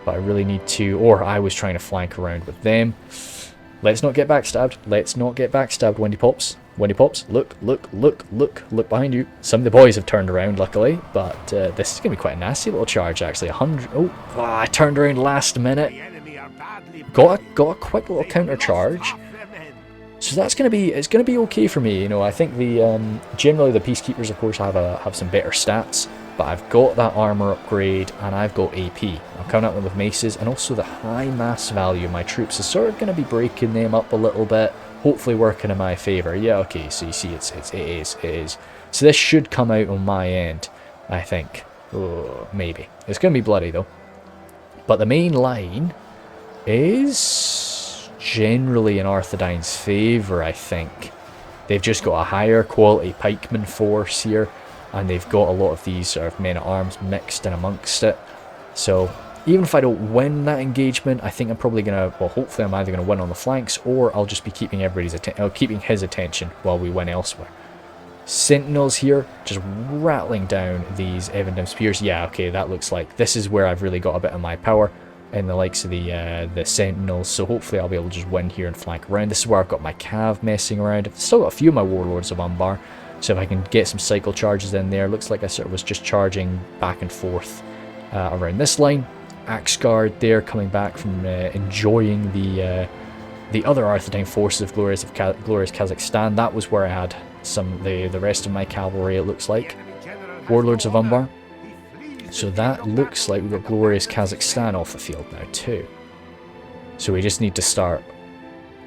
But I really need to, or I was trying to flank around with them. Let's not get backstabbed, Wendy Pops. Look behind you. Some of the boys have turned around, luckily, but this is going to be quite a nasty little charge, actually. 100. Oh, I turned around last minute. Got a quick little counter charge. So that's going to be okay for me. I think generally the Peacekeepers, of course, have some better stats, but I've got that armor upgrade and I've got AP. I'm coming at them with maces, and also the high mass value of my troops is sort of going to be breaking them up a little bit. Hopefully working in my favour. Yeah, okay, so you see it is. So this should come out on my end, I think. Oh, maybe. It's going to be bloody though. But the main line is generally in Arthedain's favour, I think. They've just got a higher quality pikeman force here, and they've got a lot of these sort of men-at-arms mixed in amongst it. So even if I don't win that engagement, I think I'm probably going to, well, hopefully I'm either going to win on the flanks, or I'll just be keeping keeping his attention while we win elsewhere. Sentinels here, just rattling down these Evandem Spears. Yeah, okay, that looks like this is where I've really got a bit of my power in the likes of the Sentinels, so hopefully I'll be able to just win here and flank around. This is where I've got my Cav messing around. I've still got a few of my Warlords of Umbar, so if I can get some cycle charges in there. Looks like I sort of was just charging back and forth around this line. Axe Guard there, coming back from enjoying the other Arthedain forces of Glorious Kazakhstan. That was where I had the rest of my cavalry, it looks like. Warlords of Umbar. So that looks like we've got glorious Kazakhstan off the field now too. So we just need to start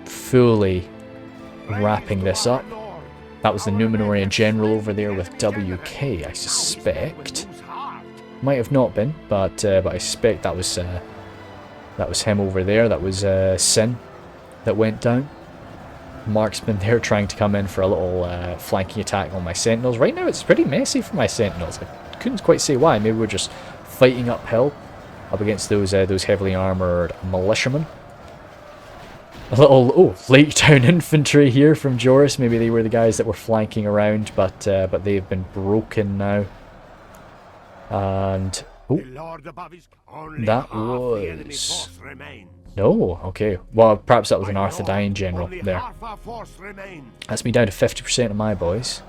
fully wrapping this up. That was the Numenorian general over there with WK, I suspect. Might have not been, but I suspect that was him over there. That was Sin that went down. Marksman there trying to come in for a little flanking attack on my sentinels. Right now it's pretty messy for my sentinels. I couldn't quite say why. Maybe we're just fighting uphill up against those heavily armoured militiamen. A little late down infantry here from Joris. Maybe they were the guys that were flanking around, but they've been broken now. And that was no, okay. Well, perhaps that was an Arthedain general there. That's me down to 50% of my boys.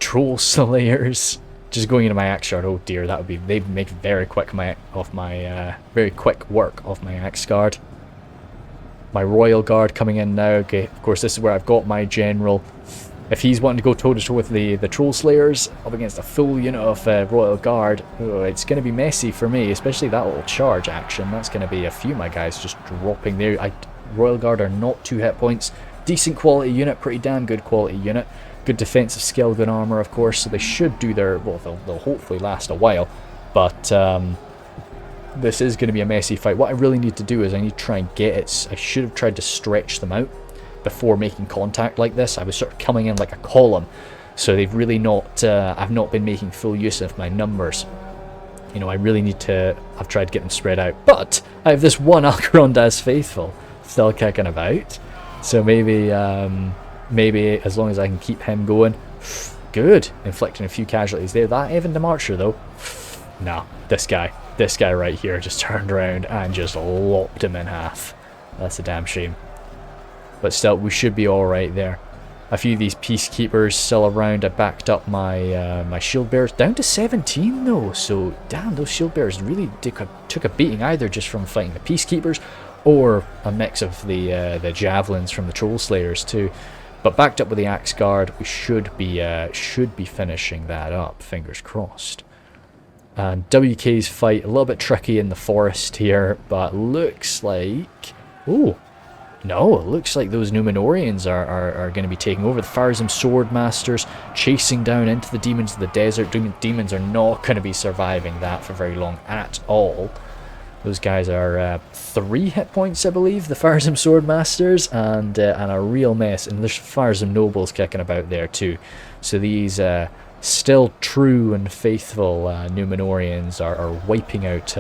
Troll Slayers just going into my axe guard. Oh dear, that would be, they'd make very quick work of my axe guard. My royal guard coming in now. Okay, of course this is where I've got my general. If he's wanting to go toe-to-toe with the Troll Slayers up against a full unit of Royal Guard, it's going to be messy for me, especially that little charge action. That's going to be a few of my guys just dropping there. Royal Guard are not 2 hit points. Decent quality unit, pretty damn good quality unit. Good defensive skill, good armor, of course, so they should do their... Well, they'll hopefully last a while, but this is going to be a messy fight. What I really need to do is I need to try and get it... I should have tried to stretch them out before making contact like this. I was sort of coming in like a column, so they've really not I've not been making full use of my numbers. You know, I really need to... I've tried to get them spread out, but I have this one Alcarondas faithful still kicking about, so maybe as long as I can keep him going. Good, inflicting a few casualties there. That Evan the Marcher though, nah, this guy right here just turned around and just lopped him in half. That's a damn shame. But still, we should be alright there. A few of these peacekeepers still around. I backed up my my shield bearers down to 17 though. So damn, those shield bearers really took a beating, either just from fighting the peacekeepers or a mix of the javelins from the Troll Slayers too. But backed up with the axe guard, we should be finishing that up. Fingers crossed. And WK's fight a little bit tricky in the forest here, but looks like... Oh. No, it looks like those Numenorians are going to be taking over. The Farazim Swordmasters chasing down into the demons of the desert. Demons are not going to be surviving that for very long at all. Those guys are 3 hit points, I believe, the Farazim Swordmasters, and a real mess. And there's Farazim Nobles kicking about there too. So these still true and faithful Numenorians are wiping out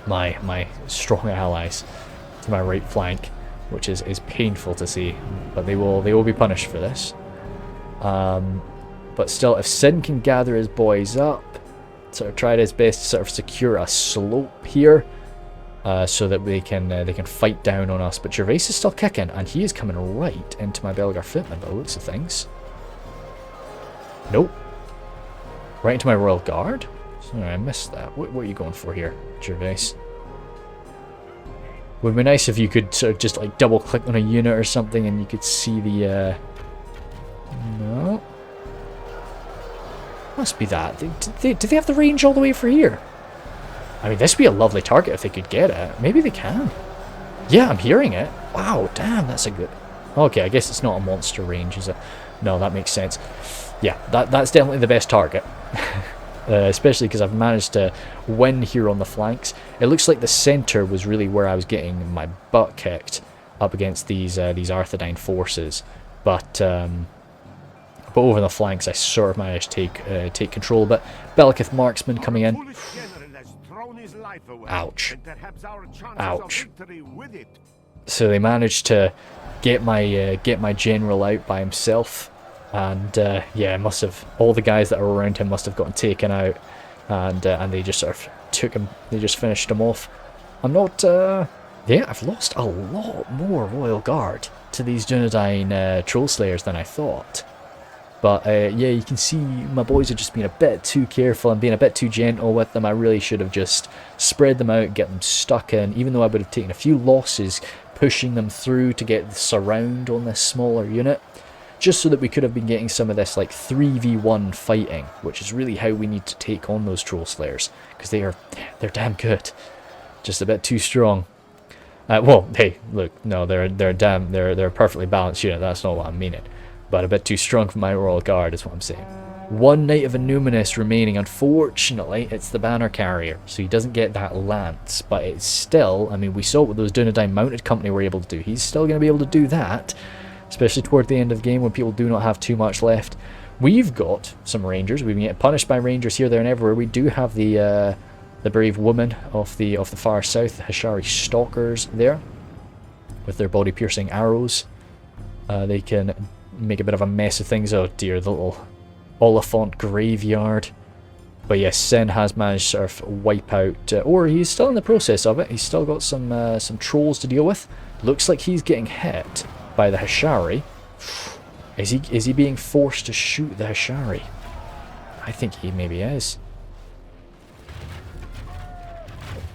my strong allies to my right flank, which is painful to see, but they will be punished for this. But still, if Sin can gather his boys up, sort of tried his best to sort of secure a slope here, so that they can fight down on us. But Gervais is still kicking, and he is coming right into my Belgar footman by the looks of things. Nope. Right into my Royal Guard? Sorry, I missed that. What are you going for here, Gervais? Would be nice if you could sort of just like double click on a unit or something and you could see the no, must be that. Do they have the range all the way for here? I mean, this would be a lovely target if they could get it. Maybe they can. Yeah, I'm hearing it. Wow, damn, that's a good... Okay, I guess it's not a monster range, is it? No, that makes sense. Yeah, that's definitely the best target. Especially because I've managed to win here on the flanks. It looks like the centre was really where I was getting my butt kicked up against these Arthedain forces, but over the flanks I sort of managed to take control. But Belkith Marksman coming in. Ouch. Ouch. So they managed to get my general out by himself. And yeah, must have, all the guys that are around him must have gotten taken out, and they just sort of took him. They just finished him off. I'm not. Yeah, I've lost a lot more Royal Guard to these Dunedain Troll Slayers than I thought. But yeah, you can see my boys are just being a bit too careful and being a bit too gentle with them. I really should have just spread them out, get them stuck in. Even though I would have taken a few losses pushing them through to get the surround on this smaller unit. just so that we could have been getting some of this like 3v1 fighting, which is really how we need to take on those troll slayers, because they're damn good, just a bit too strong. Well, hey, look, no, they're a perfectly balanced unit. That's not what I'm meaning, but a bit too strong for my Royal Guard is what I'm saying. One Knight of Numenor remaining. Unfortunately, it's the banner carrier, so he doesn't get that lance. But it's still, I mean, we saw what those Dunedain mounted company were able to do. He's still going to be able to do that, especially toward the end of the game when people do not have too much left. We've got some rangers. We've been getting punished by rangers here, there, and everywhere. We do have the brave woman of the far south, the Hashari stalkers there, with their body-piercing arrows. They can make a bit of a mess of things. Oh dear, the little Oliphant graveyard. But yes, Sen has managed to sort of wipe out, or he's still in the process of it. He's still got some trolls to deal with. Looks like he's getting hit by the Hashari. Is he being forced to shoot the Hashari? I think he maybe is.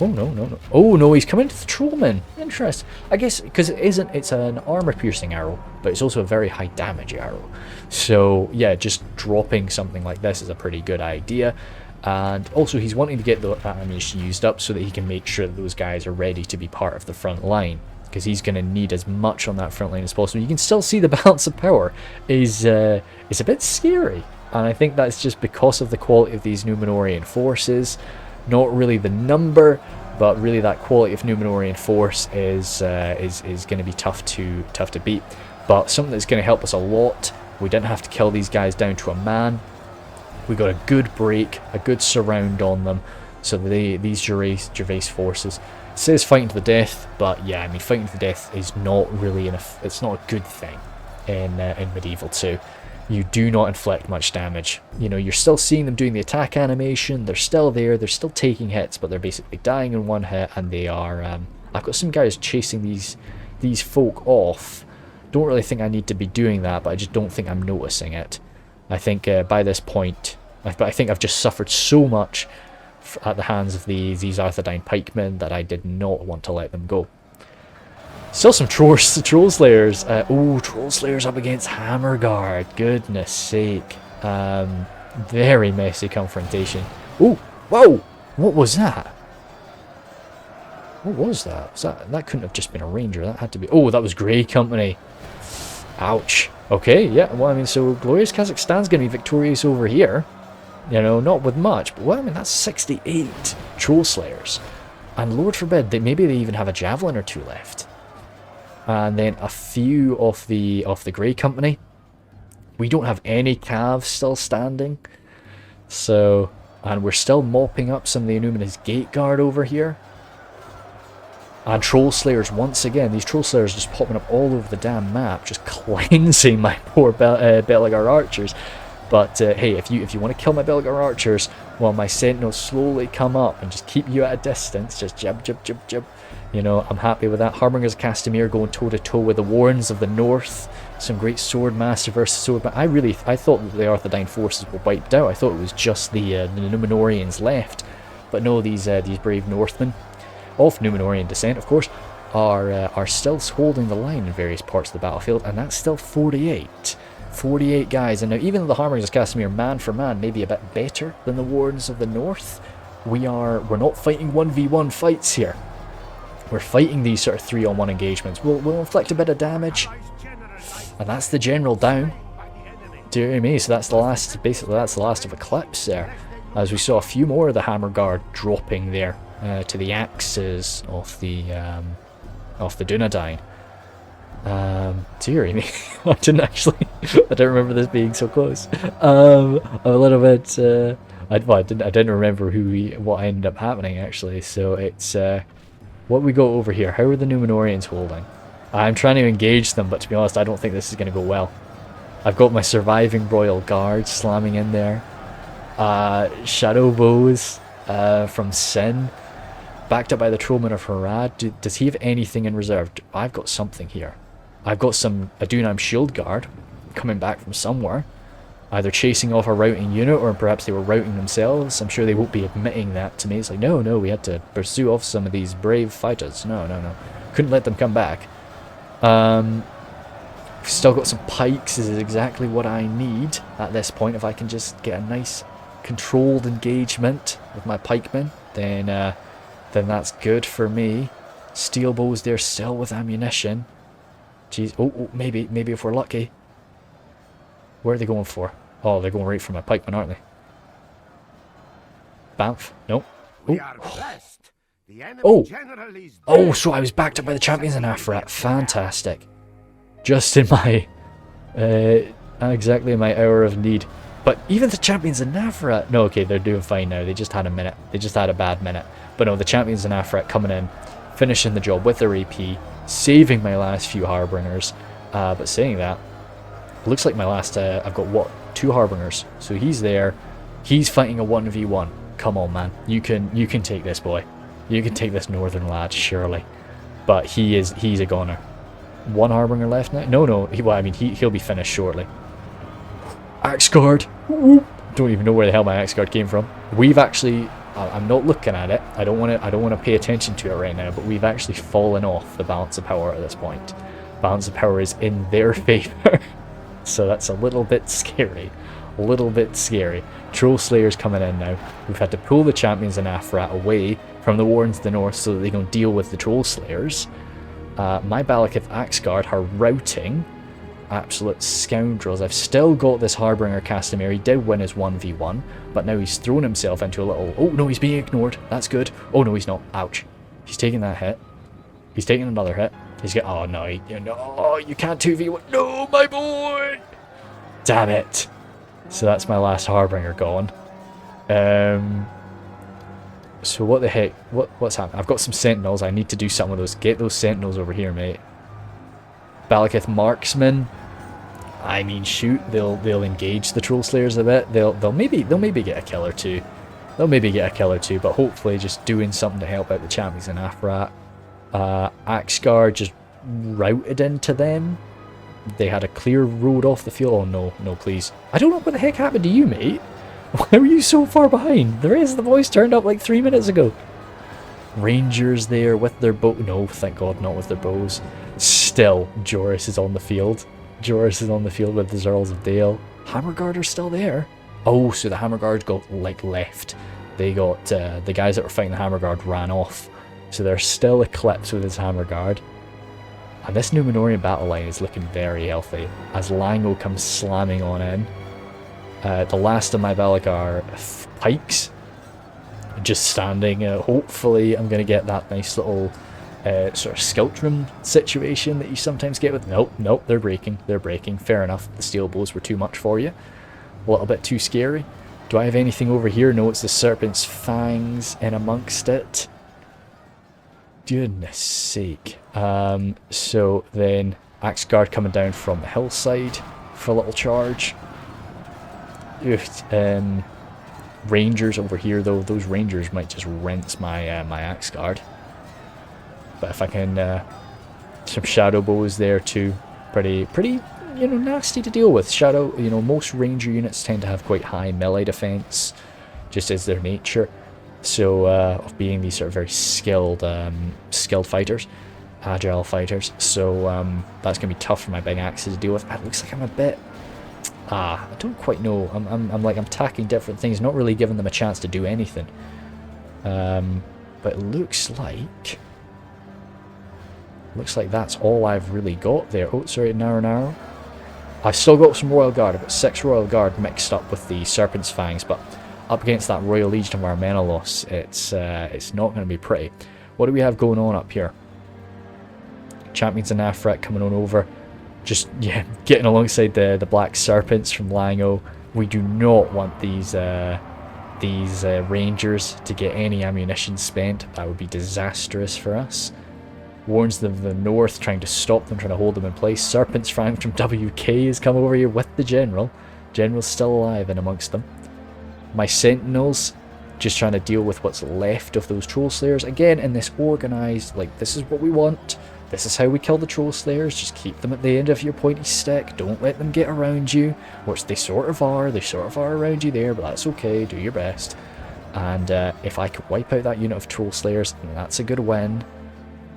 Oh no. Oh no, he's coming to the trollman. Interesting. I guess because it's an armor piercing arrow, but it's also a very high damage arrow. So yeah, just dropping something like this is a pretty good idea. And also he's wanting to get the ammunition used up so that he can make sure that those guys are ready to be part of the front line, because he's going to need as much on that front line as possible. You can still see the balance of power is a bit scary, and I think that's just because of the quality of these Numenorian forces. Not really the number, but really that quality of Numenorian force is going to be tough to beat. But something that's going to help us a lot. We didn't have to kill these guys down to a man. We got a good break, a good surround on them. So these Gervais forces, it says fighting to the death, but yeah, I mean fighting to the death is not really it's not a good thing in Medieval 2. You do not inflict much damage. You know, you're still seeing them doing the attack animation. They're still there. They're still taking hits, but they're basically dying in one hit. And they are. I've got some guys chasing these folk off. Don't really think I need to be doing that, but I just don't think I'm noticing it. I think by this point, I think I've just suffered so much at the hands of these Arthedain pikemen that I did not want to let them go. Still some troll slayers. Oh, troll slayers up against hammer guard. Goodness sake. Very messy confrontation. Oh, whoa! What was that? What was that? That couldn't have just been a ranger. That had to be. Oh, that was Grey Company. Ouch. Okay, yeah. Well, I mean, so Glorious Kazakhstan's going to be victorious over here. You know, not with much, but well, I mean, that's 68 troll slayers. And Lord forbid, maybe they even have a javelin or two left. And then a few of the Grey Company. We don't have any calves still standing. So, and we're still mopping up some of the Numenor Gate Guard over here. And Troll Slayers once again. These Troll Slayers just popping up all over the damn map, just cleansing my poor Belegar archers. But hey, if you want to kill my Belegar archers while my Sentinels slowly come up and just keep you at a distance, just jib. You know, I'm happy with that. Harbingers of Castamere going toe-to-toe with the Warrens of the North. Some great Swordmaster versus Swordmaster. I thought that the Arthedain forces were wiped out. I thought it was just the Numenorians left. But no, these brave Northmen, of Numenorian descent, of course, are still holding the line in various parts of the battlefield. And that's still 48. 48 guys. And now even though the Harbingers of Castamere, man for man, may be a bit better than the Warrens of the North, we're not fighting 1v1 fights here. We're fighting these sort of 3-on-1 engagements. We'll inflict a bit of damage, and that's the general down. Dear me, so that's the last. Basically, that's the last of Eclipse there, as we saw a few more of the Hammer Guard dropping there to the axes of the Dunedain. Dear me, I don't remember this being so close. A little bit. I didn't remember what ended up happening actually. So it's. What we got over here? How are the Numenorians holding? I'm trying to engage them, but to be honest, I don't think this is going to go well. I've got my surviving Royal Guard slamming in there. Shadow Bows from Sin, backed up by the Trollman of Harad. Does he have anything in reserve? I've got something here. I've got some Adunam Shield Guard coming back from somewhere. Either chasing off a routing unit, or perhaps they were routing themselves. I'm sure they won't be admitting that to me. It's like, no, we had to pursue off some of these brave fighters. No. Couldn't let them come back. We've still got some pikes. This is exactly what I need at this point. If I can just get a nice controlled engagement with my pikemen, then that's good for me. Steel bows there still with ammunition. Jeez. Oh, maybe if we're lucky. Where are they going for? Oh, they're going right for my pikemen, aren't they? Bamf. Nope. Oh, so I was backed up by the champions in Afrat. Fantastic. Just in my, exactly in my hour of need. But even the champions in Afrat, no, okay, they're doing fine now. They just had a minute. They just had a bad minute. But no, the champions in Afrat coming in, finishing the job with their AP, saving my last few Harbingers. But saying that, looks like my last, I've got what, 2 Harbingers. So he's there. He's fighting a 1v1. Come on, man. You can take this, boy. You can take this northern lad, surely. But he's a goner. 1 Harbinger left now? No. He'll be finished shortly. Axe guard. Don't even know where the hell my axe guard came from. We've actually, I'm not looking at it. I don't want to pay attention to it right now. But we've actually fallen off the balance of power at this point. Balance of power is in their favor, so that's a little bit scary. A little bit scary. Troll Slayers coming in now. We've had to pull the champions in Afrat away from the Wardens of the North so that they can deal with the Troll Slayers. My Balakith Axe Guard are routing absolute scoundrels. I've still got this Harbinger Castamere. He did win his 1v1, but now he's thrown himself into a little... Oh, no, he's being ignored. That's good. Oh, no, he's not. Ouch. He's taking that hit. He's taking another hit. He's got... Oh, no. No, you can't 2v1. No, my boy! Damn it. So that's my last Harbinger gone. So what the heck? What's happening? I've got some Sentinels. I need to do something with those. Get those Sentinels over here, mate. Balakith Marksmen. I mean, shoot, they'll engage the Troll Slayers a bit. They'll maybe get a kill or two. They'll maybe get a kill or two, but hopefully just doing something to help out the champions in Afrat. Axe Guard just routed into them. They had a clear road off the field. Oh no, please. I don't know what the heck happened to you, mate. Why were you so far behind? The rest of the boys turned up like 3 minutes ago. Rangers there with their bow. No, thank God, not with their bows. Still, Joris is on the field. Joris is on the field with the Earls of Dale. Hammerguard are still there. Oh, so the Hammerguard got like left. They got the guys that were fighting the Hammerguard ran off. So they're still eclipsed with his Hammerguard. And this Numenorian battle line is looking very healthy as Lango comes slamming on in. The last of my Bellic are pikes, just standing. Hopefully I'm going to get that nice little sort of scout room situation that you sometimes get with... Nope, they're breaking. Fair enough, the steel bows were too much for you. A little bit too scary. Do I have anything over here? No, it's the Serpent's Fangs in amongst it. Goodness sake. So then Axe Guard coming down from the hillside for a little charge. Rangers over here though, those Rangers might just rinse my my Axe Guard. But if I can, some Shadow Bows there too, pretty nasty to deal with. Shadow, most Ranger units tend to have quite high melee defense, just as their nature. So of being these sort of very skilled fighters, agile fighters. So that's gonna be tough for my big axes to deal with. It looks like I'm a bit. I don't quite know. I'm tacking different things, not really giving them a chance to do anything. But it looks like that's all I've really got there. Oh, sorry, narrow. I've still got some Royal Guard. I've got 6 Royal Guard mixed up with the Serpent's Fangs, but up against that Royal Legion of Armenelos, it's not going to be pretty. What do we have going on up here? Champions in Afrat coming on over. Just, getting alongside the Black Serpents from Lango. We do not want these Rangers to get any ammunition spent. That would be disastrous for us. Warns them of the North, trying to stop them, trying to hold them in place. Serpent's Fang from WK has come over here with the General. General's still alive in amongst them. My Sentinels, just trying to deal with what's left of those Troll Slayers. Again, in this organised, this is what we want. This is how we kill the Troll Slayers. Just keep them at the end of your pointy stick. Don't let them get around you. Which they sort of are. They sort of are around you there, but that's okay. Do your best. And if I could wipe out that unit of Troll Slayers, then that's a good win.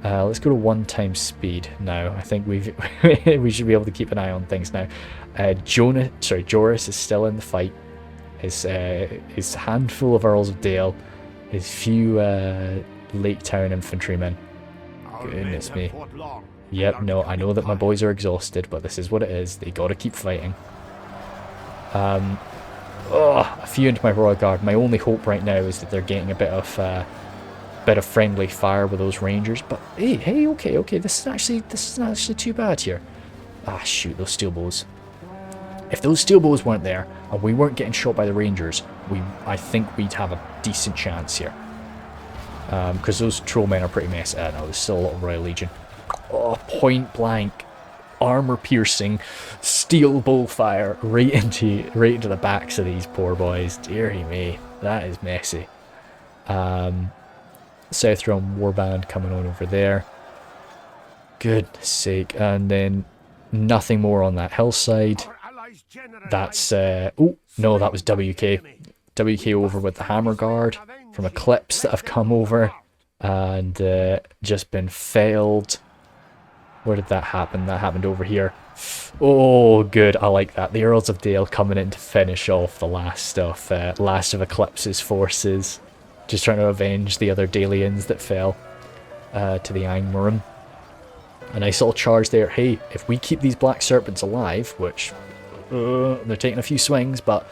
Let's go to 1 times speed now. I think we should be able to keep an eye on things now. Joris is still in the fight. His handful of Earls of Dale, his few Lake Town infantrymen. Goodness me. Yep, no, I know that my boys are exhausted, but this is what it is. They gotta keep fighting. A few into my Royal Guard. My only hope right now is that they're getting a bit of friendly fire with those Rangers. But hey, okay, this is not actually too bad here. Ah, shoot, those steel bows. If those steel bows weren't there and we weren't getting shot by the Rangers, I think we'd have a decent chance here. Because those trollmen are pretty messy. No, there's still a lot of Royal Legion. Oh, point blank, armor piercing, steel bow fire right into the backs of these poor boys. Dearie me, that is messy. Southron Warband coming on over there. Goodness sake, and then nothing more on that hillside. That's oh no, that was WK. WK over with the Hammer Guard from Eclipse that have come over and just been failed. Where did that happen? That happened over here. Oh, good. I like that. The Earls of Dale coming in to finish off the last of Eclipse's forces. Just trying to avenge the other Dalians that fell to the Angmar. A nice little charge there. Hey, if we keep these Black Serpents alive, which they're taking a few swings, but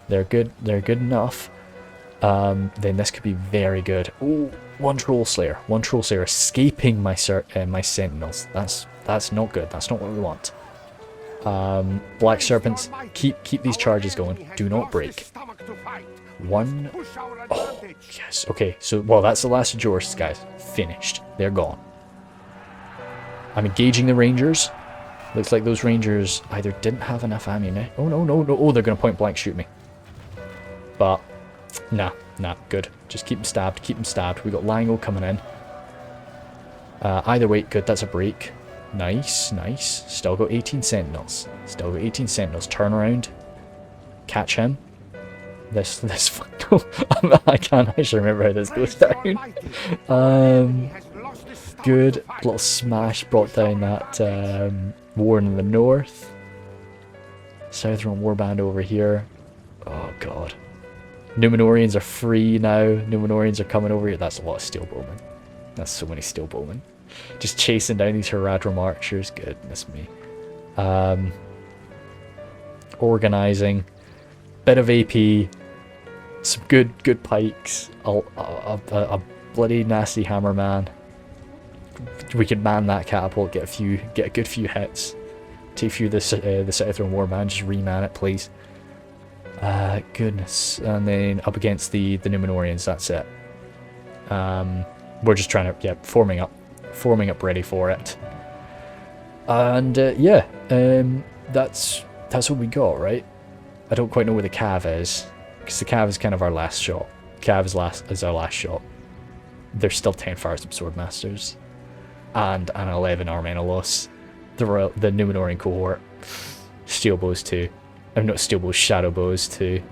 they're good enough, then this could be very good. Oh, one Troll Slayer escaping my Sentinels. That's not good. That's not what we want. Black Serpents, keep these charges going. Do not break. One. Oh, yes. Okay, so, well, that's the last of Joris, guys. Finished. They're gone. I'm engaging the Rangers. Looks like those Rangers either didn't have enough ammunition. Oh, no. Oh, they're going to point blank shoot me. But, nah, good. Just keep them stabbed. We got Lango coming in. Either way, good, that's a break. Nice. Still got 18 Sentinels. Turn around. Catch him. This I can't actually remember how this goes down. Good little smash brought down that Warren in the north. Southron Warband over here. Oh god. Numenorians are free now. Numenorians are coming over here. That's a lot of steel bowmen. That's so many steel bowmen. Just chasing down these Haradrim archers. Goodness me. Organizing. Bit of AP. Some good pikes. A bloody nasty hammerman. We could man that catapult. Get a good few hits. Take a few of the Southron Warband. Just reman it, please. Goodness. And then up against the Numenorians. That's it. We're just trying to forming up ready for it. And that's what we got, right? I don't quite know where the Cav is, because the Cav is kind of our last shot. Cav is our last shot. There's still 10 Firestorm Swordmasters and an 11 Armenelos. The Numenorian cohort. Steel bows too. I'm not steel bows, shadow bows too.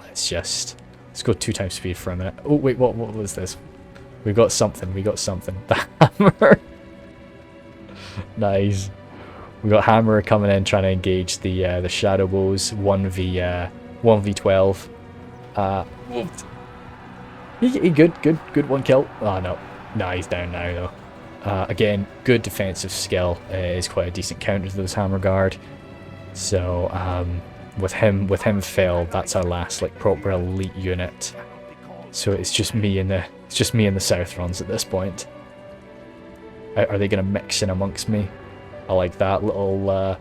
Let's go 2 times speed for a minute. Oh wait, what was this? We got something. The hammer. Nice. We got Hammer coming in trying to engage the shadow bows 1v12. He good one kill. Oh no. Nah, he's down now though. Again, good defensive skill is quite a decent counter to those Hammer Guard. So with him failed, that's our last like proper elite unit. So it's just me and the Southrons at this point. Are they gonna mix in amongst me? I like that little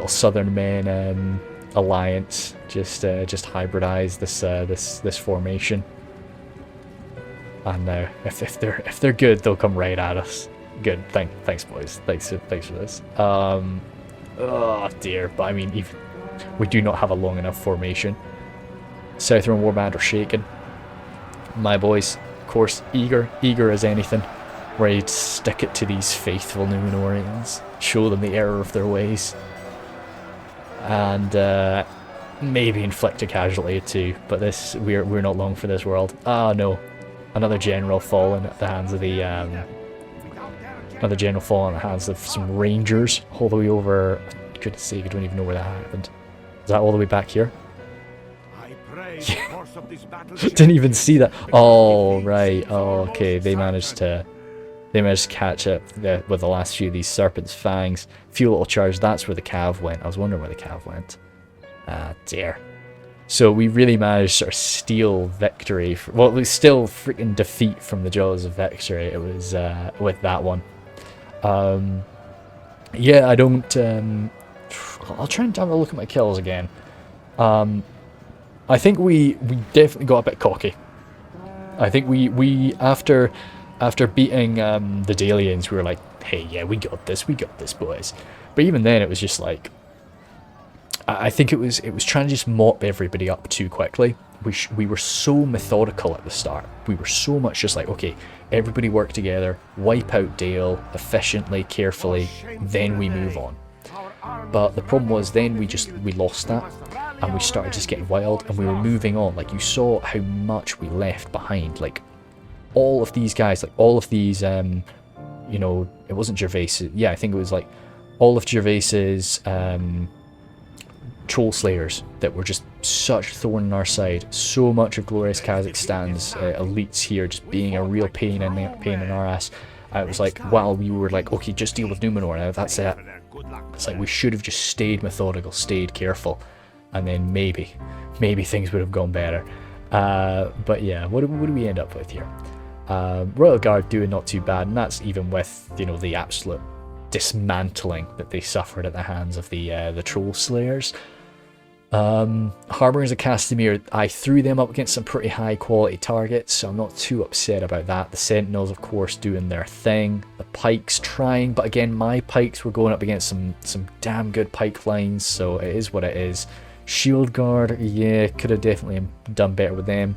Southern Men alliance. Just hybridize this formation. And now, if they're good, they'll come right at us. Good. Thanks, boys. Thanks for this. Oh dear, but I mean, we do not have a long enough formation. Southron Warband are shaken. My boys, of course, eager as anything, ready to stick it to these faithful Numenorians, show them the error of their ways, and maybe inflict a casualty or two. But we're not long for this world. Ah no, Another general fallen at the hands of the another general fallen at the hands of some rangers all the way over. Goodness sake, I don't even know where that happened. Is that all the way back here? Yeah. Didn't even see that. Oh right. Oh okay. They managed to catch up with the last few of these serpents' fangs. Few little charge. That's where the cav went. I was wondering where the cav went. Ah dear. So we really managed to sort of steal victory. Well, we still freaking defeat from the jaws of victory. It was with that one. Yeah, I don't. I'll try and have a look at my kills again. I think we definitely got a bit cocky. I think we after beating the Dalians, we were like, hey, yeah, we got this, boys. But even then, it was just like, I think it was trying to just mop everybody up too quickly. We were so methodical at the start. We were so much just like, okay, everybody work together, wipe out Dale efficiently, carefully, then we move on. But the problem was then we lost that, and we started just getting wild, and we were moving on. Like, you saw how much we left behind. Like, all of these guys, like all of these, you know, it wasn't Gervais. Yeah, I think it was like all of Gervais's troll slayers that were just such thorn in our side. So much of Glorious Kazakhstan's elites here just being a real pain in our ass. It was like, while we were like, okay, just deal with Numenor now, that's it. It's like we should have just stayed methodical, stayed careful, and then maybe things would have gone better. But yeah, what do we end up with here? Royal Guard doing not too bad, and that's even with, you know, the absolute dismantling that they suffered at the hands of the troll slayers. Harbourers of Castamere, I threw them up against some pretty high quality targets, so I'm not too upset about that. The Sentinels, of course, doing their thing. The Pikes trying, but again, my Pikes were going up against some damn good pike lines, so it is what it is. Shield Guard, yeah, could have definitely done better with them.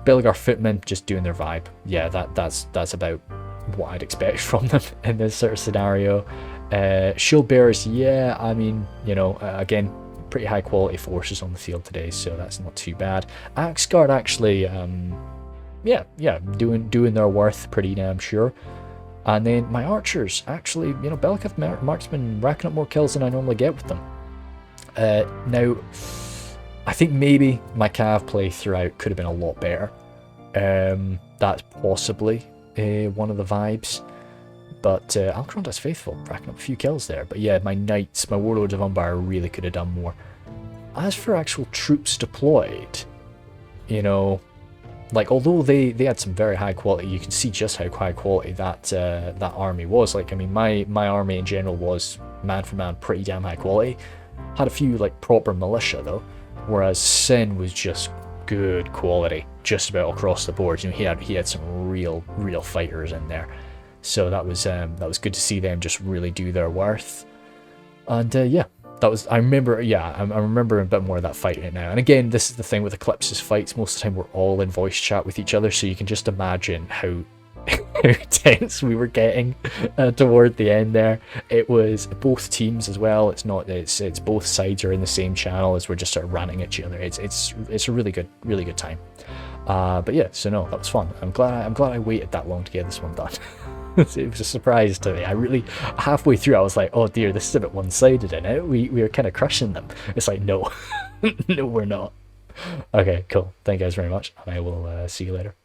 Belgar Footmen just doing their vibe. Yeah, that's about what I'd expect from them in this sort of scenario. Shield Bearers, yeah, I mean, you know, again, pretty high quality forces on the field today, so that's not too bad. Axe Guard actually, yeah, doing their worth, pretty damn sure. And then my archers, actually, you know, Belkath Marksman racking up more kills than I normally get with them. Now, I think maybe my cav play throughout could have been a lot better. That's possibly one of the vibes. But Alcaronda's faithful, racking up a few kills there. But yeah, my knights, my warlords of Umbar really could have done more. As for actual troops deployed, you know, like, although they had some very high quality, you can see just how high quality that army was. Like, I mean, my army in general was man for man pretty damn high quality. Had a few like proper militia though, whereas Sin was just good quality just about across the board. You know, he had some real fighters in there. So that was good to see them just really do their worth. And yeah, that was, I remember a bit more of that fight right now. And again, this is the thing with Eclipse's fights, most of the time we're all in voice chat with each other, so you can just imagine how tense we were getting toward the end there. It was both teams as well. It's both sides are in the same channel as we're just sort of ranting at each other. It's a really good time. But yeah, so no, that was fun. I'm glad I waited that long to get this one done. It was a surprise to me. I really, halfway through, I was like, oh dear, this is a bit one-sided, isn't it? We were kind of crushing them. It's like, no, no, we're not. Okay, cool. Thank you guys very much. I will see you later.